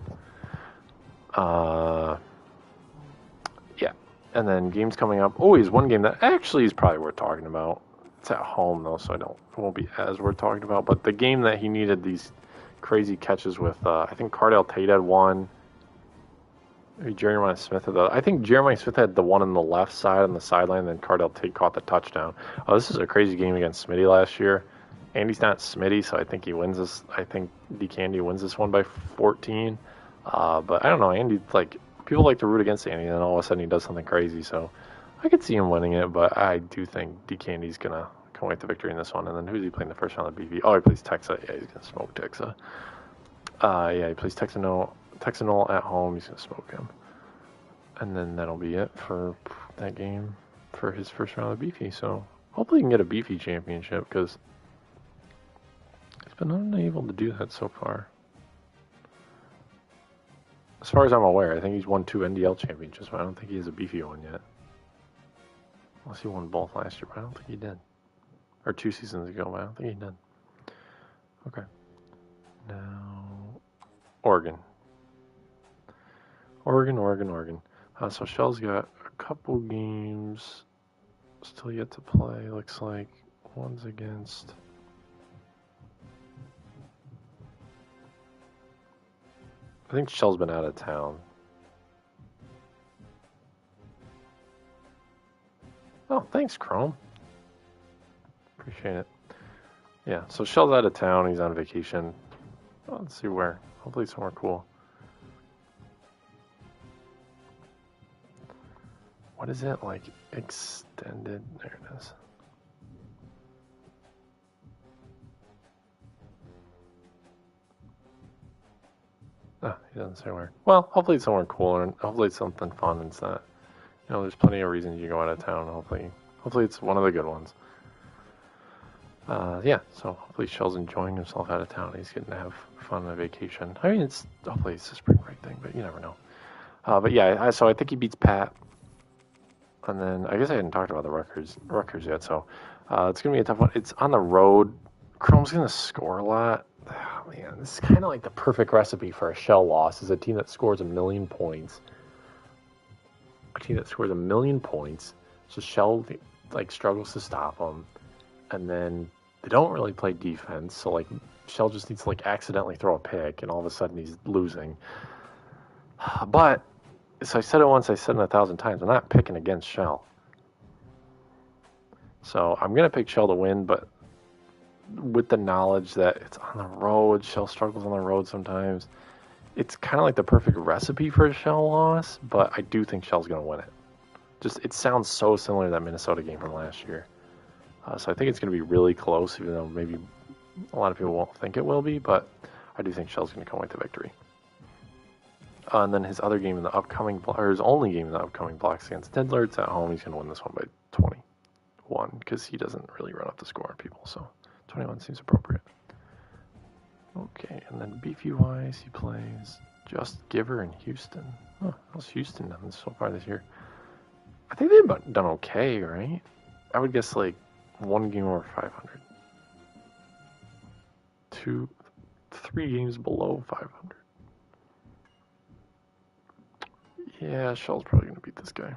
Yeah. And then games coming up. Oh, he's one game that actually is probably worth talking about. It's at home though, so it won't be as worth talking about. But the game that he needed these crazy catches with, I think Cardell Tate had one. Maybe Jeremiah Smith had I think Jeremiah Smith had the one on the left side on the sideline, and then Cardell Tate caught the touchdown. Oh, this is a crazy game against Smitty last year. Andy's not Smitty, so I think he wins this. I think DeCandy wins this one by 14. But I don't know. Andy, people like to root against Andy, and then all of a sudden he does something crazy. So I could see him winning it, but I do think DeCandy's gonna come away with the victory in this one. And then who's he playing the first round of BV? Oh, he plays Texas. Yeah, he's gonna smoke Texas. Yeah, he plays Texano at home. He's going to smoke him. And then that'll be it for that game for his first round of Beefy. So hopefully he can get a Beefy championship because he's been unable to do that so far. As far as I'm aware, I think he's won 2 NDL championships, but I don't think he has a Beefy one yet. Unless he won both last year, but I don't think he did. Or 2 seasons ago, but I don't think he did. Okay. Now, Oregon. So Shell's got a couple games still yet to play. Looks like one's against... I think Shell's been out of town. Oh, thanks, Chrome. Appreciate it. Yeah, so Shell's out of town. He's on vacation. Well, let's see where. Hopefully somewhere cool. What is it, like, extended? There it is. Ah, he doesn't say where. Well, hopefully it's somewhere cooler, and hopefully it's something fun. And it's not, there's plenty of reasons you go out of town. Hopefully it's one of the good ones. Yeah, so hopefully Shell's enjoying himself out of town. He's getting to have fun on a vacation. I mean, hopefully it's a spring break thing, but you never know. But yeah, so I think he beats Pat. And then, I guess I hadn't talked about the Rutgers yet, so it's going to be a tough one. It's on the road. Chrome's going to score a lot. Oh, man, this is kind of like the perfect recipe for a Shell loss, is a team that scores 1 million points. A team that scores 1 million points, so Shell, struggles to stop them. And then they don't really play defense, so, Shell just needs to, accidentally throw a pick, and all of a sudden he's losing. But... So I said it once, I said it 1,000 times. I'm not picking against Shell. So I'm going to pick Shell to win, but with the knowledge that it's on the road, Shell struggles on the road sometimes. It's kind of like the perfect recipe for a Shell loss, but I do think Shell's going to win it. It sounds so similar to that Minnesota game from last year. So I think it's going to be really close, even though maybe a lot of people won't think it will be, but I do think Shell's going to come away with the victory. And then his other game in the upcoming, or his only game in the upcoming blocks against Nidler, it's at home. He's going to win this one by 21 because he doesn't really run up the score on people. So 21 seems appropriate. Okay, and then beefy-wise, he plays Just Giver in Houston. Oh, how's Houston done so far this year? I think they've done okay, right? I would guess 1 game over 500. 3 games below 500. Yeah, Shell's probably going to beat this guy.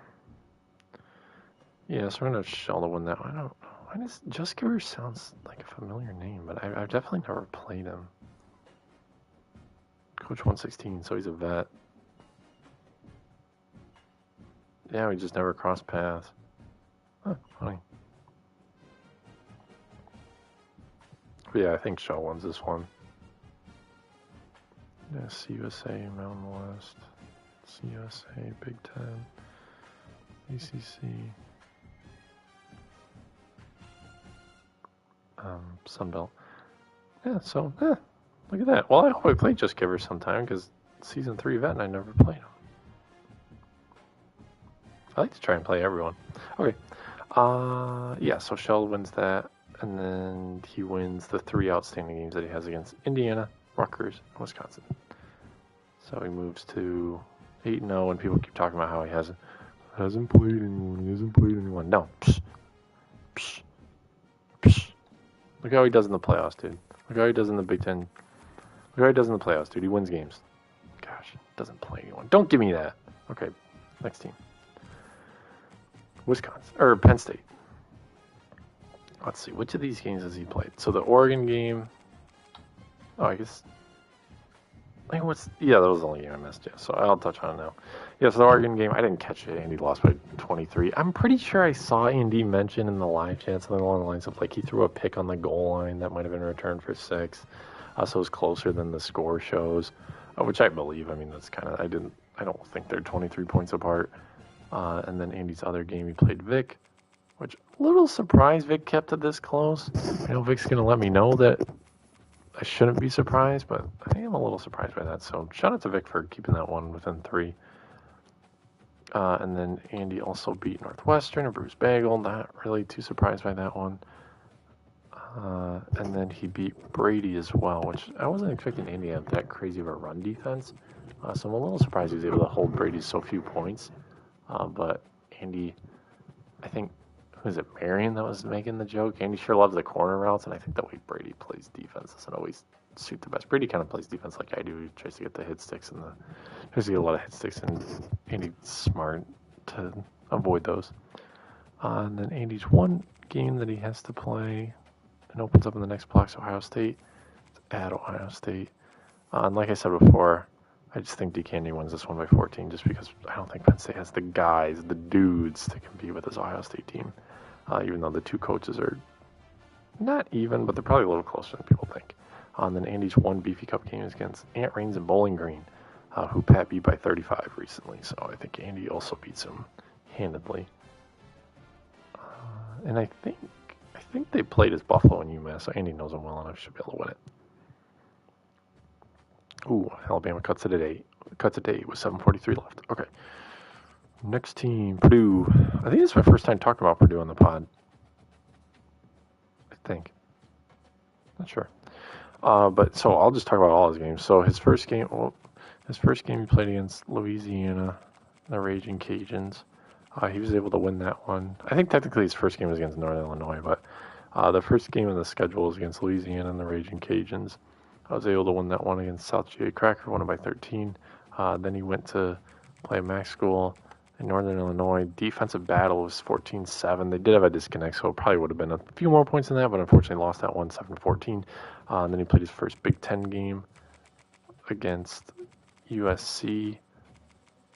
Yeah, so we're going to have Shell to win that one. I don't know. Why does Just Giver sounds like a familiar name, but I've definitely never played him. Coach 116, so he's a vet. Yeah, we just never crossed paths. Huh, funny. But yeah, I think Shell wins this one. Yeah, CUSA, Mountain West. CUSA, Big Ten, ACC. Sunbelt. Yeah, so, look at that. Well, I hope I play Just Givers sometime, because Season 3 vet and I never played them. I like to try and play everyone. Okay. Yeah, so Shell wins that, and then he wins the 3 outstanding games that he has against Indiana, Rutgers, and Wisconsin. So he moves to 8-0, and people keep talking about how he hasn't played anyone. No. Psh. Psh. Psh. Look how he does in the playoffs, dude. Look how he does in the Big Ten. Look how he does in the playoffs, dude. He wins games. Gosh, doesn't play anyone. Don't give me that. Okay, next team. Wisconsin, or Penn State. Let's see, which of these games has he played? So the Oregon game. Oh, I guess. Yeah, that was the only game I missed. Yeah, so I'll touch on it now. Yeah, so the Oregon game, I didn't catch it. Andy lost by 23. I'm pretty sure I saw Andy mention in the live chat something along the lines of like he threw a pick on the goal line that might have been returned for 6. So it was closer than the score shows, which I believe. I mean, that's kind of I don't think they're 23 points apart. And then Andy's other game, he played Vic, which a little surprised Vic kept it this close. I know Vic's gonna let me know that I shouldn't be surprised, but I am a little surprised by that. So shout out to Vic for keeping that one within 3. And then Andy also beat Northwestern and Bruce Bagel. Not really too surprised by that one. And then he beat Brady as well, which I wasn't expecting Andy to have that crazy of a run defense. So I'm a little surprised he was able to hold Brady so few points. But Andy, I think, was it Marion that was making the joke? Andy sure loves the corner routes, and I think the way Brady plays defense doesn't always suit the best. Brady kind of plays defense like I do. He tries to get the hit sticks tries to get a lot of hit sticks, and Andy's smart to avoid those. And then Andy's one game that he has to play and opens up in the next block's Ohio State. It's at Ohio State. And like I said before, I just think DeCandy wins this one by 14 just because I don't think Penn State has the guys, the dudes, to compete with this Ohio State team. Even though the two coaches are not even, but they're probably a little closer than people think. And then Andy's one Beefy Cup game is against Ant Raines and Bowling Green, who Pat beat by 35 recently. So I think Andy also beats him handedly. And I think they played as Buffalo and UMass, so Andy knows them well enough, should be able to win it. Ooh, Alabama cuts it at 8. Cuts it to 8 with 7:43 left. Okay. Next team, Purdue. I think this is my first time talking about Purdue on the pod. I think. Not sure. But so I'll just talk about all his games. So his first game he played against Louisiana, the Raging Cajuns. He was able to win that one. I think technically his first game was against Northern Illinois, but the first game in the schedule was against Louisiana and the Raging Cajuns. I was able to win that one against South GA Cracker, won it by 13. Then he went to play Mac School in Northern Illinois. Defensive battle was 14-7. They did have a disconnect, so it probably would have been a few more points than that, but unfortunately lost that one 7-14. And then he played his first Big Ten game against USC,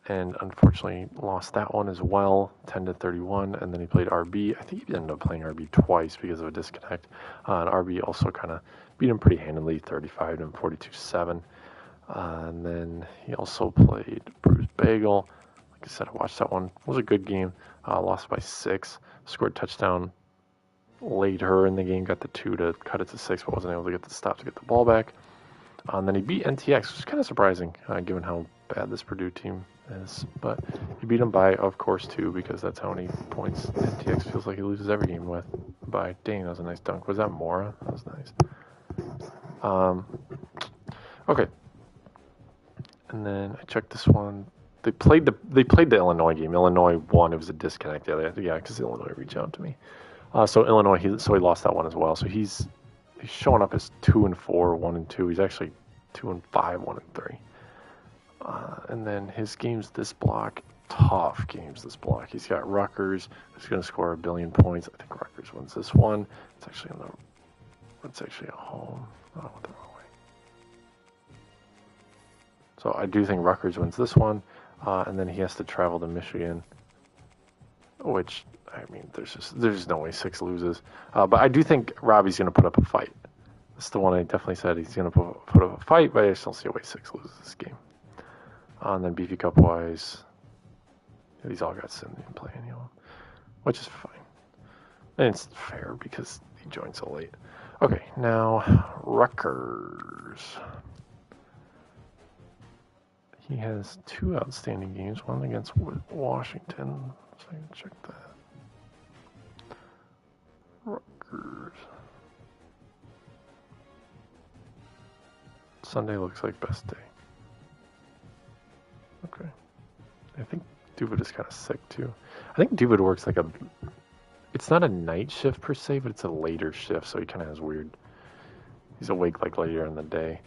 and unfortunately lost that one as well, 10-31. And then he played RB. I think he ended up playing RB twice because of a disconnect. And RB also kind of beat him pretty handily, 35 and 42-7. And then he also played Bruce Bagel. Like I said, I watched that one. It was a good game. Lost by 6. Scored touchdown later in the game. Got the 2 to cut it to 6, but wasn't able to get the stop to get the ball back. And then he beat NTX, which is kind of surprising given how bad this Purdue team is. But he beat them by, of course, 2, because that's how many points NTX feels like he loses every game with. By, dang, that was a nice dunk. Was that Mora? That was nice. Okay. And then I checked this one. They played the Illinois game. Illinois won. It was a disconnect. Yeah, because Illinois reached out to me. So Illinois, he lost that one as well. So he's showing up as 2-4, 1-2. He's actually 2-5, 1-3. And then his games this block, tough games this block. He's got Rutgers, who's going to score 1 billion points. I think Rutgers wins this one. It's actually at home. Oh, I went the wrong way. So I do think Rutgers wins this one, and then he has to travel to Michigan, which, I mean, there's no way 6 loses. But I do think Robbie's going to put up a fight. That's the one I definitely said he's going to put up a fight, but I just don't see a way 6 loses this game. And then Beefy Cup wise, these all got Cindy in play anyway, which is fine. And it's fair because he joined so late. Okay, now Rutgers. He has 2 outstanding games, one against Washington. So I can check that. Rutgers. Sunday looks like best day. Okay. I think Duvid is kind of sick too. I think Duvid works like it's not a night shift per se, but it's a later shift, so he kind of has weird. He's awake like later in the day.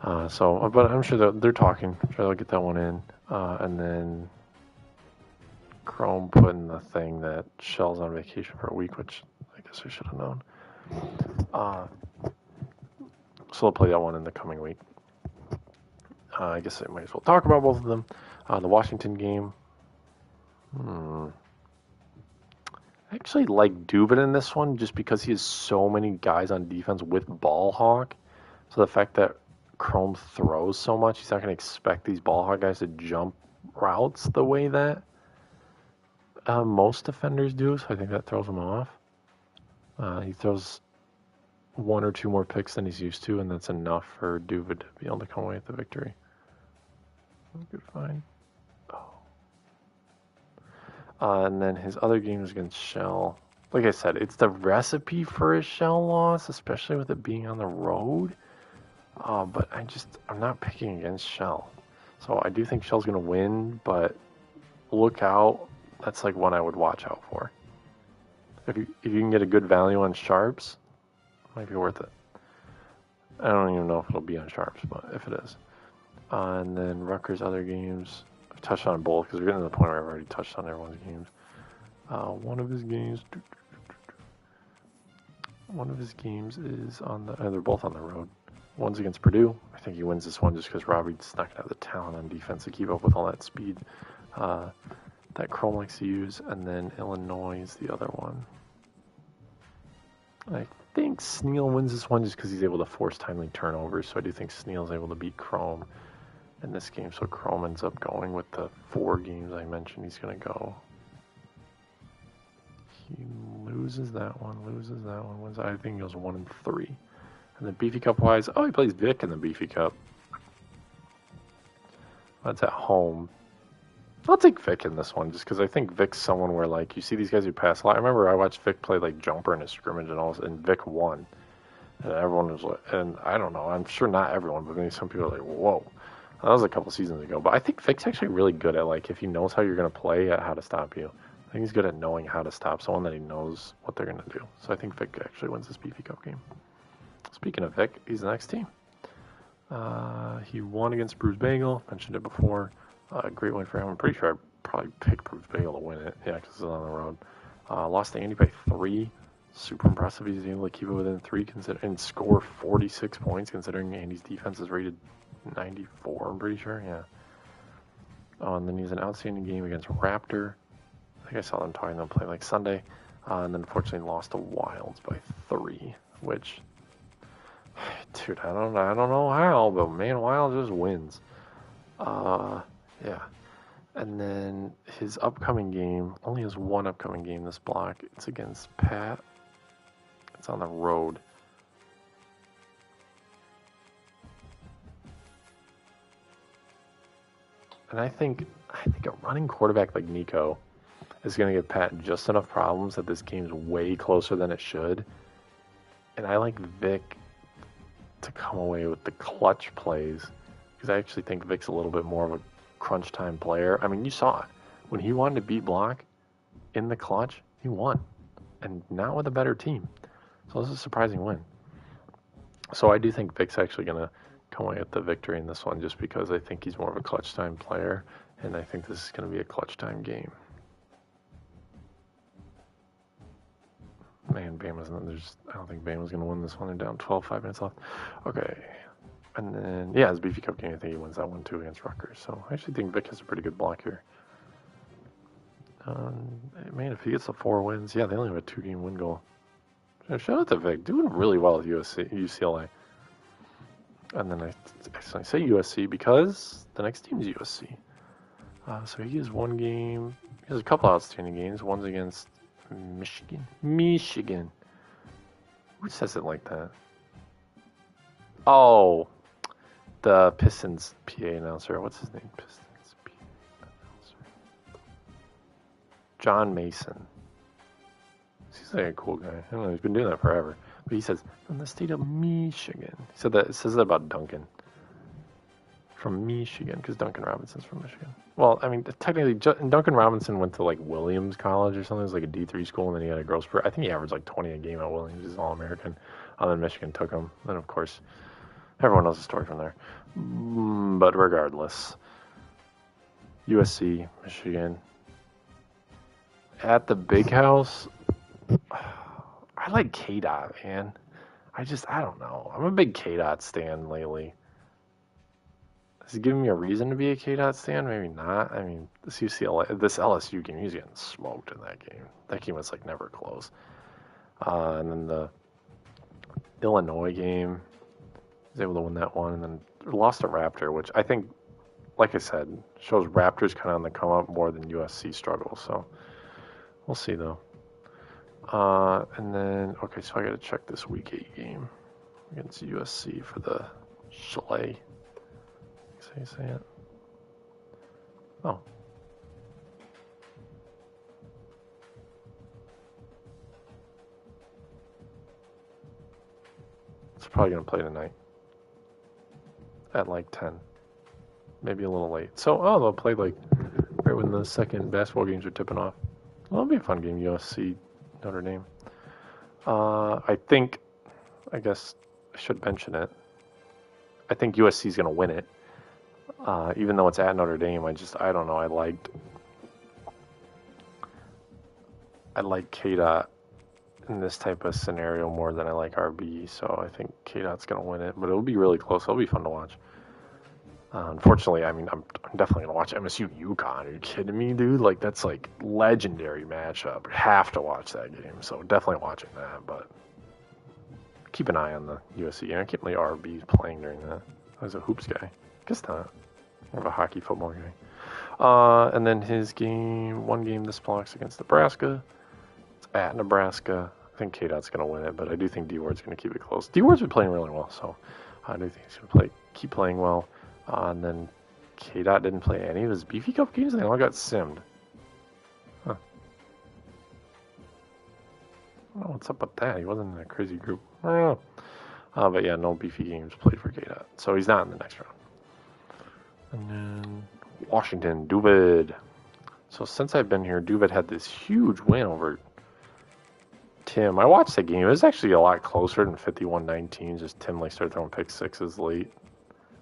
But I'm sure they're talking. Try to get that one in, and then Chrome put in the thing that Shell's on vacation for a week, which I guess I should have known. So I'll play that one in the coming week. I guess I might as well talk about both of them. The Washington game. I actually like Dubin in this one just because he has so many guys on defense with ball hawk. So the fact that Chrome throws so much, he's not going to expect these ball hawk guys to jump routes the way that most defenders do. So I think that throws him off. He throws 1 or 2 more picks than he's used to, and that's enough for Dubin to be able to come away with the victory. Good find. And then his other game was against Shell. Like I said, it's the recipe for a Shell loss, especially with it being on the road. But I'm not picking against Shell. So I do think Shell's going to win, but look out. That's like one I would watch out for. If you can get a good value on Sharps, it might be worth it. I don't even know if it'll be on Sharps, but if it is. And then Rutgers' other games. Touched on both because we're getting to the point where I've already touched on everyone's games. One of his games is on they're both on the road. One's against Purdue. I think he wins this one just because Robbie's not going to have the talent on defense to keep up with all that speed that Chrome likes to use. And then Illinois is the other one. I think Sneal wins this one just because he's able to force timely turnovers. So I do think Sneal's able to beat Chrome in this game, so Chrome ends up going with the 4 games I mentioned he's going to go. He loses that one, wins. I think he goes 1-3. And the Beefy Cup wise, he plays Vic in the Beefy Cup. That's at home. I'll take Vic in this one just because I think Vic's someone where, like, you see these guys who pass a lot. I remember I watched Vic play, like, jumper in a scrimmage and Vic won. And everyone was like, and I don't know, I'm sure not everyone, but maybe some people are like, whoa. That was a couple seasons ago, but I think Vic's actually really good at, like, if he knows how you're going to play, at how to stop you. I think he's good at knowing how to stop someone that he knows what they're going to do. So I think Vic actually wins this Beefy Cup game. Speaking of Vic, he's the next team. He won against Bruce Bagel. Mentioned it before. Great win for him. I'm pretty sure I probably picked Bruce Bagel to win it. Yeah, because it's on the road. Lost to Andy by 3. Super impressive. He's able to keep it within 3 and score 46 points considering Andy's defense is rated 94, I'm pretty sure, yeah. And then he has an outstanding game against Raptor. I think I saw them talking them play like Sunday. And then unfortunately lost to Wilds by 3, which, dude, I don't know how, but man, Wilds just wins. Yeah. And then his upcoming game, only has one upcoming game this block. It's against Pat. It's on the road. And I think a running quarterback like Nico is going to give Pat just enough problems that this game's way closer than it should. And I like Vic to come away with the clutch plays because I actually think Vic's a little bit more of a crunch time player. I mean, you saw it. When he wanted to beat block in the clutch, he won. And not with a better team. So this is a surprising win. So I do think Vic's actually going to come away with the victory in this one just because I think he's more of a clutch time player, and I think this is going to be a clutch time game. Man, I don't think Bama's going to win this one. They're down 12, 5 minutes left. Okay. And then, his Beefy Cup game, I think he wins that one too against Rutgers. So I actually think Vic has a pretty good block here. Man, if he gets the 4 wins, they only have a 2-game win goal. Shout out to Vic, doing really well at UCLA. And then I say USC because the next team is USC. So he has one game. He has a couple outstanding games. One's against Michigan. Who says it like that? Oh, the Pistons PA announcer. What's his name? Pistons PA announcer. John Mason. He's like a cool guy. I don't know. He's been doing that forever. But he says, from the state of Michigan. He said that. It says that about Duncan. From Michigan, because Duncan Robinson's from Michigan. Well, I mean, technically, Duncan Robinson went to like Williams College or something. It was like a D3 school, and then he had a girls' I think he averaged like 20 a game at Williams. He's All-American. Then Michigan took him. Then, of course, everyone knows the story from there. But regardless, USC, Michigan. At the big house, I like K-Dot, man. I don't know. I'm a big K-Dot stan lately. Is he giving me a reason to be a K-Dot stan? Maybe not. I mean, this LSU game, he's getting smoked in that game. That game was like never close. And then the Illinois game, he was able to win that one, and then lost to Raptor, which I think, like I said, shows Raptors kind of on the come up more than USC struggles. So we'll see though. And then okay, so I got to check this Week 8 game against USC for the Schley. How you say it? Oh. It's probably going to play tonight. At like 10. Maybe a little late. So, they'll play like right when the second basketball games are tipping off. Well, it'll be a fun game, USC, Notre Dame. I guess I should mention it. I think USC is going to win it. Even though it's at Notre Dame, I don't know. I like K-Dot in this type of scenario more than I like RB, so I think K-Dot's going to win it, but it'll be really close. It'll be fun to watch. Unfortunately, I mean, I'm definitely going to watch MSU UConn. Are you kidding me, dude? Like, that's like legendary matchup. Have to watch that game, so definitely watching that, but keep an eye on the USC game. I can't believe RB playing during that. I was a hoops guy. Guess not. More of a hockey football guy. And then his one game this blocks against Nebraska. It's at Nebraska. I think K-Dot's going to win it, but I do think D-Ward's going to keep it close. D-Ward's been playing really well, so I do think he's going to keep playing well. And then K-Dot didn't play any of his Beefy Cup games, and they all got simmed. Huh. I don't know what's up with that. He wasn't in a crazy group. I don't know. But yeah, no Beefy games played for K-Dot, so he's not in the next round. And then Washington, Duvid. So since I've been here, Duvid had this huge win over Tim. I watched the game. It was actually a lot closer than 51-19. Just Tim started throwing pick sixes late.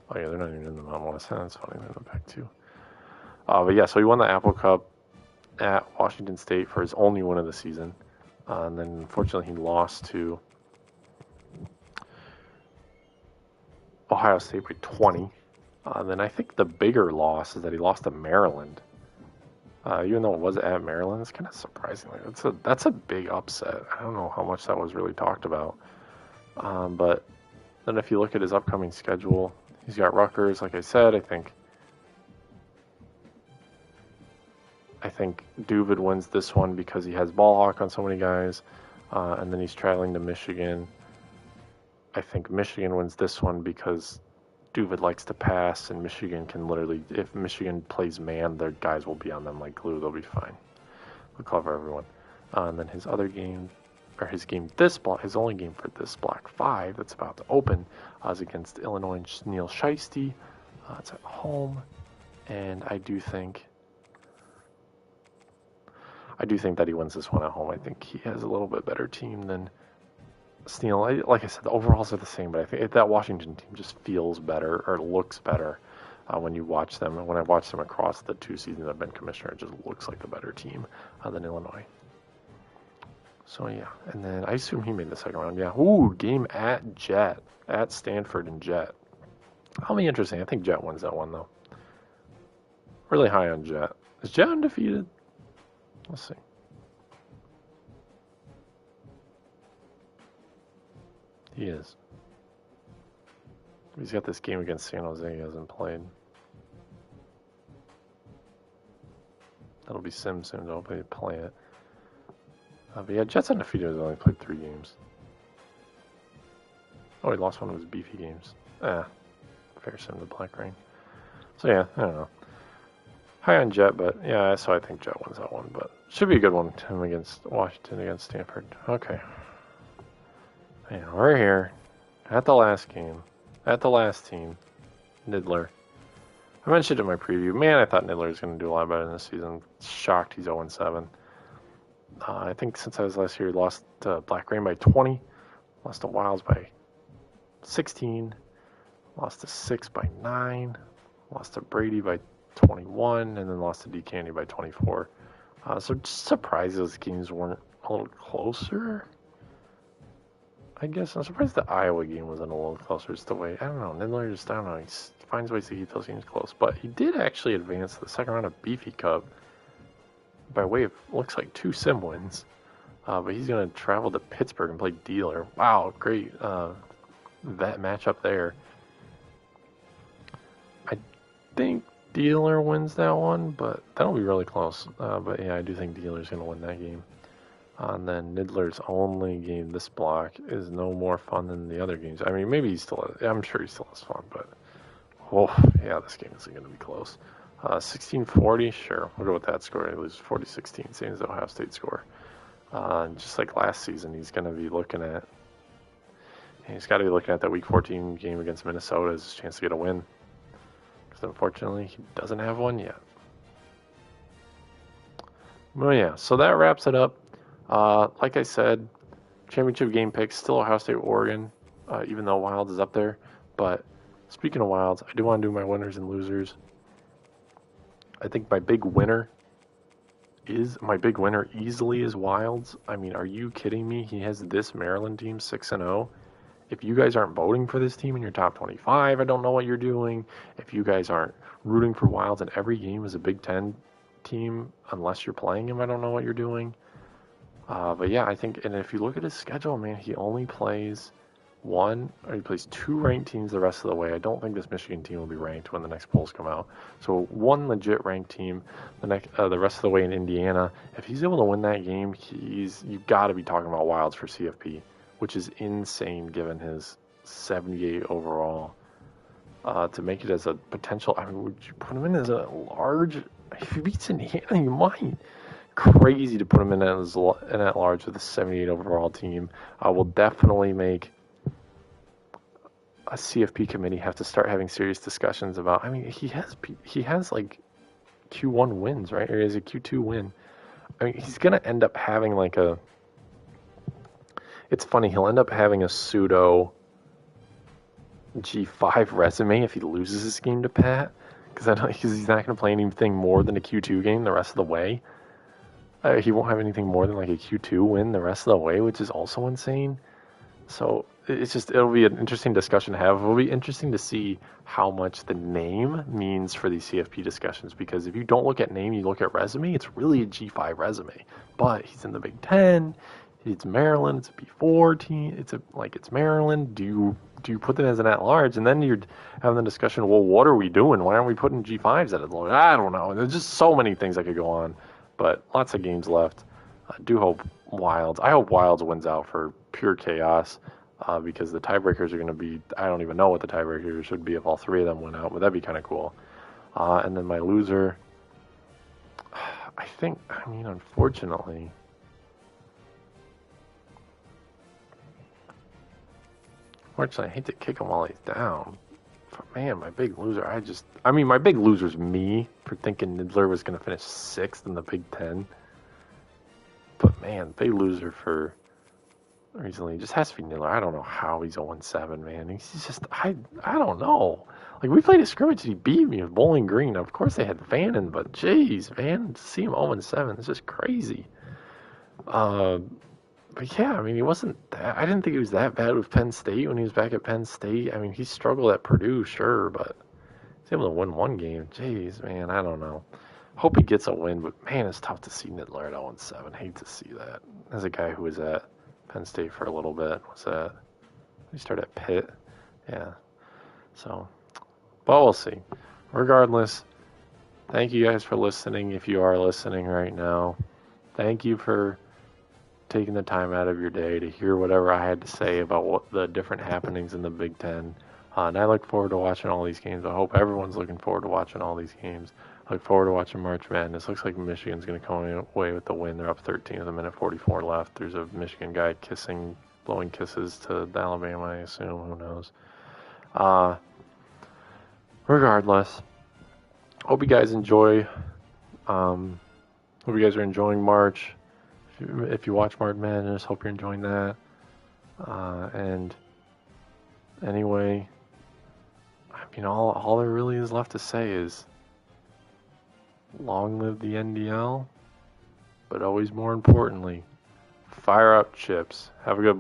Oh yeah, they're not even in the Mountain West. That's funny. They're in the Pac 2. But yeah, so he won the Apple Cup at Washington State for his only win of the season. And then unfortunately he lost to Ohio State by 20. Then I think the bigger loss is that he lost to Maryland. Even though it was at Maryland, it's kind of surprising. That's a big upset. I don't know how much that was really talked about. But then if you look at his upcoming schedule, he's got Rutgers, like I said. I think Duvid wins this one because he has ball hawk on so many guys. And then he's traveling to Michigan. I think Michigan wins this one because Duvid likes to pass, and Michigan can literally, if Michigan plays man, their guys will be on them like glue. They'll be fine. We'll cover everyone. And then his other game, or his only game for this Block 5 that's about to open is against Illinois Neil Shiesty. It's at home, and I do think that he wins this one at home. I think he has a little bit better team than Steele. Like I said, the overalls are the same, but I think that Washington team just feels better or looks better when you watch them. And when I watch them across the 2 seasons I've been commissioner, it just looks like a better team than Illinois. So yeah, and then I assume he made the second round. Yeah. Ooh, game at Jet, at Stanford and Jet. That'll be interesting. I think Jet wins that one though. Really high on Jet. Is Jet undefeated? Let's see. He is. He's got this game against San Jose he hasn't played. That'll be sim soon, so I'll play it. But yeah, Jets undefeated has only played 3 games. Oh, he lost one of his beefy games. Fair sim to Black Rain. So yeah, I don't know. High on Jet, but yeah, so I think Jet wins that one. But should be a good one. Him against Washington against Stanford. Okay. Yeah, we're here at the last game, at the last team, Nidler. I mentioned in my preview, man, I thought Nidler was going to do a lot better this season. Shocked he's 0-7. I think since I was last year, he lost to Black Rain by 20, lost to Wilds by 16, lost to 6 by 9, lost to Brady by 21, and then lost to D Candy by 24. So just surprised those games weren't a little closer. I guess I'm surprised the Iowa game wasn't a little closer. It's the way, I don't know, Nidler just, I don't know, he finds ways to keep those games close. But he did actually advance to the second round of Beefy Cup by way of, looks like 2 sim wins. But he's going to travel to Pittsburgh and play Dealer. Wow, great that matchup there. I think Dealer wins that one, but that'll be really close. But yeah, I do think Dealer's going to win that game. And then Nidler's only game this block is no more fun than the other games. I mean, maybe he still has, I'm sure he still has fun, but oh, yeah, this game isn't going to be close. 16-40, sure, we'll go with that score. He loses 40-16, same as the Ohio State score. Just like last season, he's going to be looking at, he's got to be looking at that Week 14 game against Minnesota as his chance to get a win. Because unfortunately, he doesn't have one yet. Well, yeah, so that wraps it up. Like I said, championship game picks, still Ohio State, Oregon, even though Wilds is up there. But speaking of Wilds, I do want to do my winners and losers. I think my big winner easily is Wilds. I mean, are you kidding me? He has this Maryland team 6-0. If you guys aren't voting for this team in your top 25, I don't know what you're doing. If you guys aren't rooting for Wilds in every game as a Big Ten team, unless you're playing him, I don't know what you're doing. But yeah, I think, and if you look at his schedule, man, he only plays he plays 2 ranked teams the rest of the way. I don't think this Michigan team will be ranked when the next polls come out. So 1 legit ranked team, the rest of the way in Indiana. If he's able to win that game, you've got to be talking about Wilds for CFP, which is insane given his 78 overall. To make it as a potential, I mean, would you put him in as a large? If he beats Indiana, you might. Crazy to put him in at large with a 78 overall team. Will definitely make a CFP committee have to start having serious discussions about. I mean, he has like Q1 wins, right? Or he has a Q2 win. I mean, he's gonna end up having like a. It's funny. He'll end up having a pseudo G5 resume if he loses his game to Pat, because he's not gonna play anything more than a Q2 game the rest of the way. He won't have anything more than like a Q2 win the rest of the way, which is also insane. So it'll be an interesting discussion to have. It'll be interesting to see how much the name means for these CFP discussions, because if you don't look at name, you look at resume, it's really a G5 resume. But he's in the Big Ten, it's Maryland, it's a B4 team, it's Maryland. Do you put them as an at-large? And then you're having the discussion, well, what are we doing? Why aren't we putting G5s at at-large? I don't know. There's just so many things that could go on. But lots of games left. I do hope Wilds. I hope Wilds wins out for pure chaos, because the tiebreakers are going to be. I don't even know what the tiebreakers should be if all 3 of them went out, but that'd be kind of cool. And then my loser. I think. I mean, unfortunately. I hate to kick him while he's down. But man, my big loser. My big loser's me for thinking Nidler was going to finish 6th in the Big Ten. But man, big loser for recently just has to be Nidler. I don't know how he's 0-7, man. He's just, I don't know. Like, we played a scrimmage and he beat me with Bowling Green. Of course they had Vannon, but jeez, man, to see him 0-7 is just crazy. But yeah, I mean, I didn't think he was that bad with Penn State when he was back at Penn State. I mean, he struggled at Purdue, sure, but he's able to win 1 game. Jeez, man, I don't know. Hope he gets a win, but man, it's tough to see Nidler at 0-7. Hate to see that. As a guy who was at Penn State for a little bit, he started at Pitt? Yeah. So, but we'll see. Regardless, thank you guys for listening if you are listening right now. Thank you for taking the time out of your day to hear whatever I had to say about what the different happenings in the Big Ten. And I look forward to watching all these games. I hope everyone's looking forward to watching all these games. I look forward to watching March Madness. Looks like Michigan's going to come away with the win. They're up 13 with a minute 44 left. There's a Michigan guy blowing kisses to Alabama, I assume. Who knows? Regardless, hope you guys enjoy. Hope you guys are enjoying March. If you watch March Madness, hope you're enjoying that. And anyway, I mean, all there really is left to say is long live the NDL, but always more importantly, fire up chips. Have a good